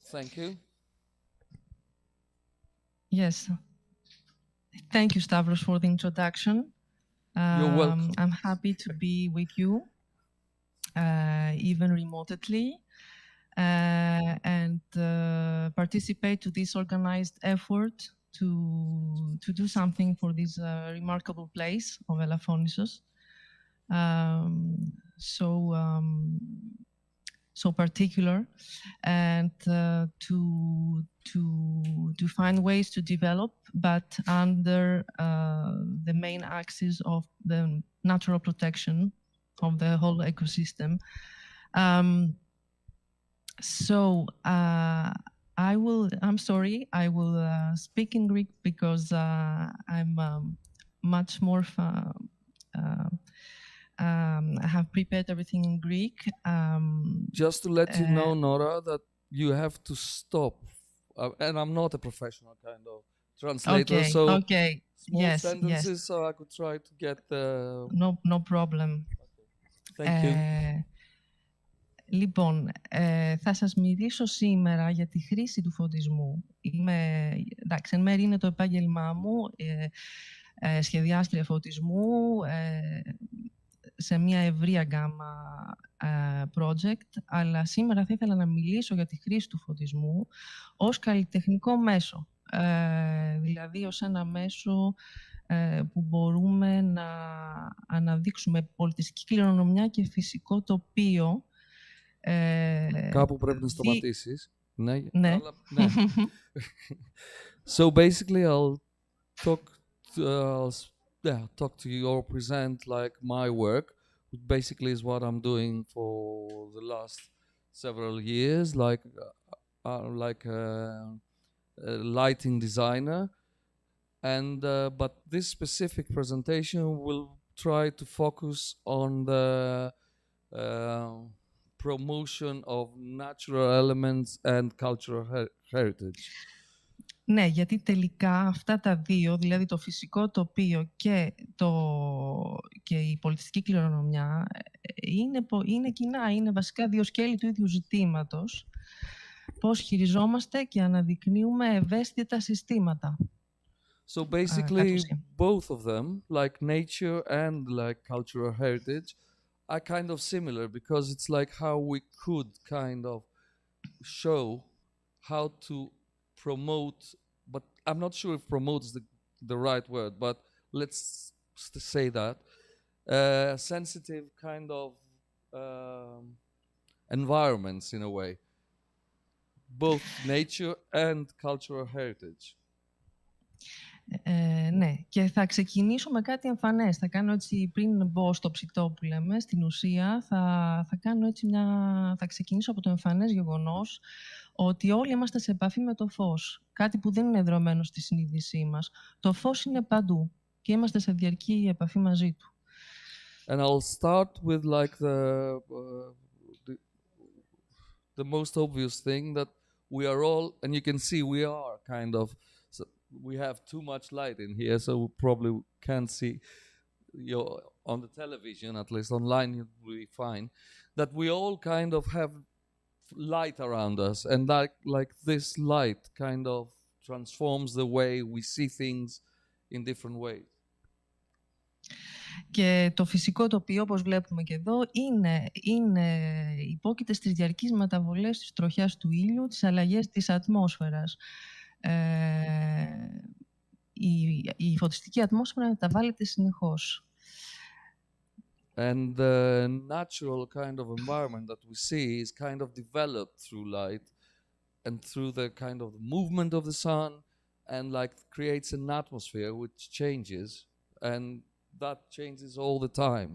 Thank you. Yes. Thank you, Stavros, for the introduction. You're welcome. I'm happy to be with you, even remotely, and participate to this organized effort to do something for this remarkable place of Elafonisos. So particular, and to find ways to develop, but under the main axis of the natural protection of the whole ecosystem. I'm sorry, I will speak in Greek because I'm much more, I have prepared everything in Greek. Just to let you know, Nora, that you have to stop. And I'm not a professional kind of translator, so small sentences, so I could try to get the... No problem. Okay. Thank you. Λοιπόν, θα σας μιλήσω σήμερα για τη χρήση του φωτισμού. Εντάξει, εν μέρει είναι το επάγγελμά μου, σχεδιάστρια φωτισμού, σε μια ευρεία γκάμα project, αλλά σήμερα θα ήθελα να μιλήσω για τη χρήση του φωτισμού ως καλλιτεχνικό μέσο. Δηλαδή ως ένα μέσο που μπορούμε να αναδείξουμε πολιτιστική κληρονομιά και φυσικό τοπίο. Κάπου πρέπει να σταματήσεις. Ναι. Αλλά, ναι. So basically I'll talk to you or present like my work, which basically is what I'm doing for the last several years, like a lighting designer. And but this specific presentation will try to focus on the promotion of natural elements and cultural heritage. Ναι, γιατί τελικά αυτά τα δύο, δηλαδή το φυσικό τοπίο και η πολιτιστική κληρονομιά, είναι κοινά, είναι βασικά δύο σκέλη του ίδιου ζητήματος. Πώς χειριζόμαστε και αναδεικνύουμε ευαίσθητα συστήματα. So basically, both of them, like nature and like cultural heritage, are kind of similar because it's like how we could kind of show how to promote, but I'm not sure if promote is the right word, but let's say that sensitive kind of environments in a way, both nature and cultural heritage. Ναι, και θα ξεκινήσω με κάτι εμφανές. Θα κάνω έτσι, πριν μπω στο ψητό που λέμε, στην ουσία, θα κάνω έτσι θα ξεκινήσω από το εμφανές γεγονός ότι όλοι είμαστε σε επαφή με το φως. Κάτι που δεν είναι εδρωμένο στη συνείδησή μας. Το φως είναι παντού και είμαστε σε διαρκή επαφή μαζί του. And I'll start with like the most obvious thing that we are all, and you can see we are kind of, so we have too much light in here, so we probably can't see on the television, at least online you'll be fine, that we all kind of have light around us, and like this light kind of transforms the way we see things in different ways. Και το φυσικό τοπίο, όπως βλέπουμε και εδώ, υπόκειται στις διαρκείς μεταβολές της τροχιάς του ήλιου, τις αλλαγές της ατμόσφαιρας. Η φωτιστική ατμόσφαιρα μεταβάλλεται συνεχώς. And the natural kind of environment that we see is kind of developed through light and through the kind of movement of the sun, and like creates an atmosphere which changes, and that changes all the time,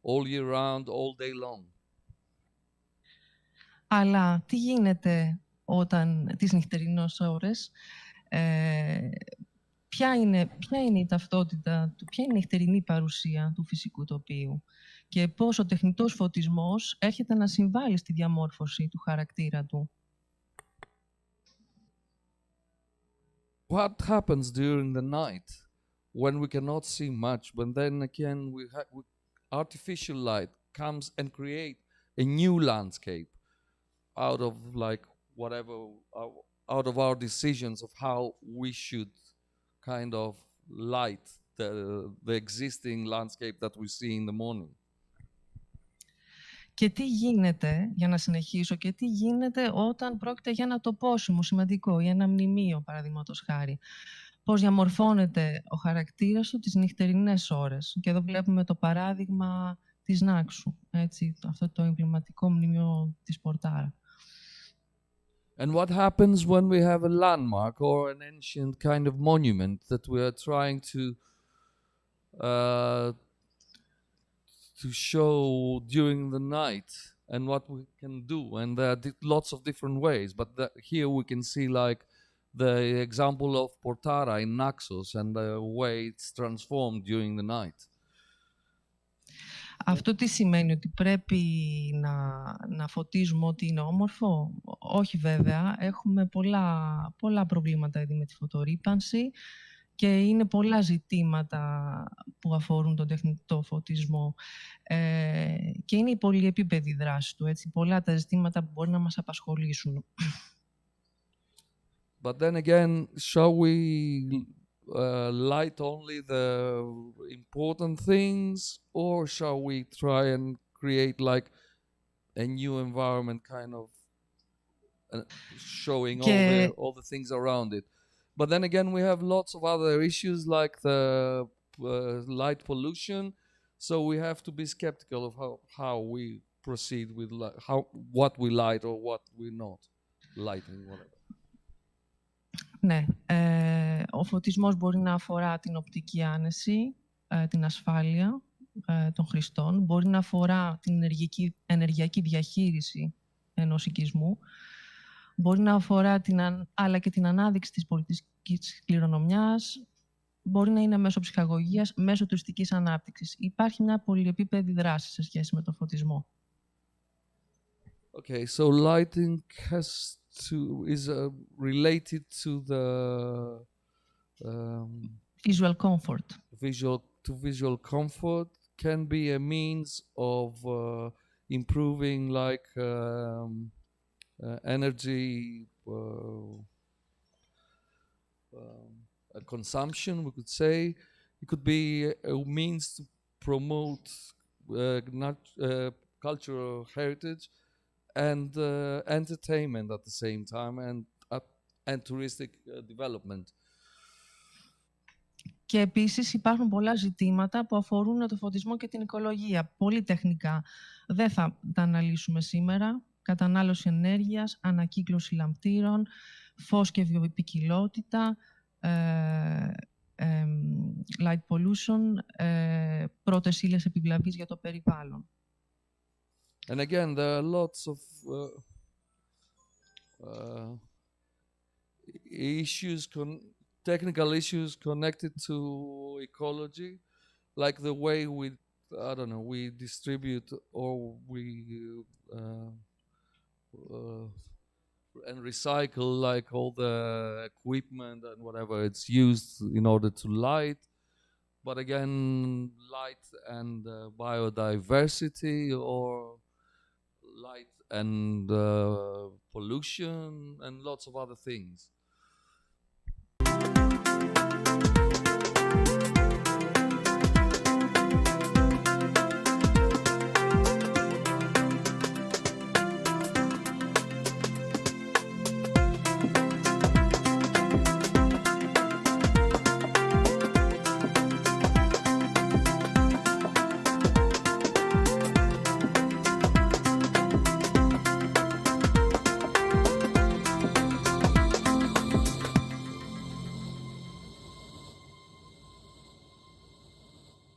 all year round, all day long. Αλλά τι γίνεται τις νυχτερινές ώρες, ποια είναι η ταυτότητα του, ποια είναι η νυχτερινή παρουσία του φυσικού τοπίου και πώς ο τεχνητός φωτισμός έρχεται να συμβάλλει στη διαμόρφωση του χαρακτήρα του. What happens during the night when we cannot see much, when then again artificial light comes and create a new landscape out of like whatever, out of our decisions of how we should kind of light the existing landscape that we see in the morning. Και τι γίνεται, για να συνεχίσω, και τι γίνεται όταν πρόκειται για ένα τοπόσιμο σημαντικό ή ένα μνημείο, παραδείγματος χάρη. Πώς διαμορφώνεται ο χαρακτήρας του τις νυχτερινές ώρες. Και εδώ βλέπουμε το παράδειγμα της Νάξου, έτσι, αυτό το εμβληματικό μνημείο της Πορτάρα. And what happens when we have a landmark or an ancient kind of monument that we are trying to show during the night, and what we can do, and there are lots of different ways, but here we can see like the example of Portara in Naxos and the way it's transformed during the night. Αυτό τι σημαίνει, ότι πρέπει να φωτίζουμε ό,τι είναι όμορφο? Όχι βέβαια, έχουμε πολλά προβλήματα ήδη με τη φωτορύπανση και είναι πολλά ζητήματα που αφορούν τον τεχνητό φωτισμό και είναι η πολυεπίπεδη δράση του, έτσι, πολλά τα ζητήματα που μπορεί να μας απασχολήσουν. But then again, shall we light only the important things, or shall we try and create like a new environment, kind of showing all the things around it? But then again, we have lots of other issues like the light pollution, so we have to be skeptical of how we proceed with what we light or what we're not lighting, whatever. Ναι, ο φωτισμός μπορεί να αφορά την οπτική άνεση, την ασφάλεια των χρηστών, μπορεί να αφορά την ενεργειακή διαχείριση ενός οικισμού, μπορεί να αφορά αλλά και την ανάδειξη της πολιτιστικής κληρονομιάς, μπορεί να είναι μέσω ψυχαγωγίας, μέσω τουριστικής ανάπτυξης. Υπάρχει μια πολυεπίπεδη δράση σε σχέση με τον φωτισμό. Okay, so lighting is related to the visual comfort. Visual comfort can be a means of improving like energy consumption, we could say. It could be a means to promote cultural heritage and entertainment at the same time, and touristic development. Και επίσης υπάρχουν πολλά ζητήματα που αφορούν το φωτισμό και την οικολογία, πολύ τεχνικά. Δεν θα τα αναλύσουμε σήμερα. Κατανάλωση ενέργειας, ανακύκλωση λαμπτήρων, φως και βιοποικιλότητα, light pollution, πρώτες ύλες επιβλαβής για το περιβάλλον. And again, there are lots of issues, technical issues connected to ecology, like the way we distribute or we and recycle, like all the equipment and whatever it's used in order to light. But again, light and biodiversity, or light and pollution, and lots of other things.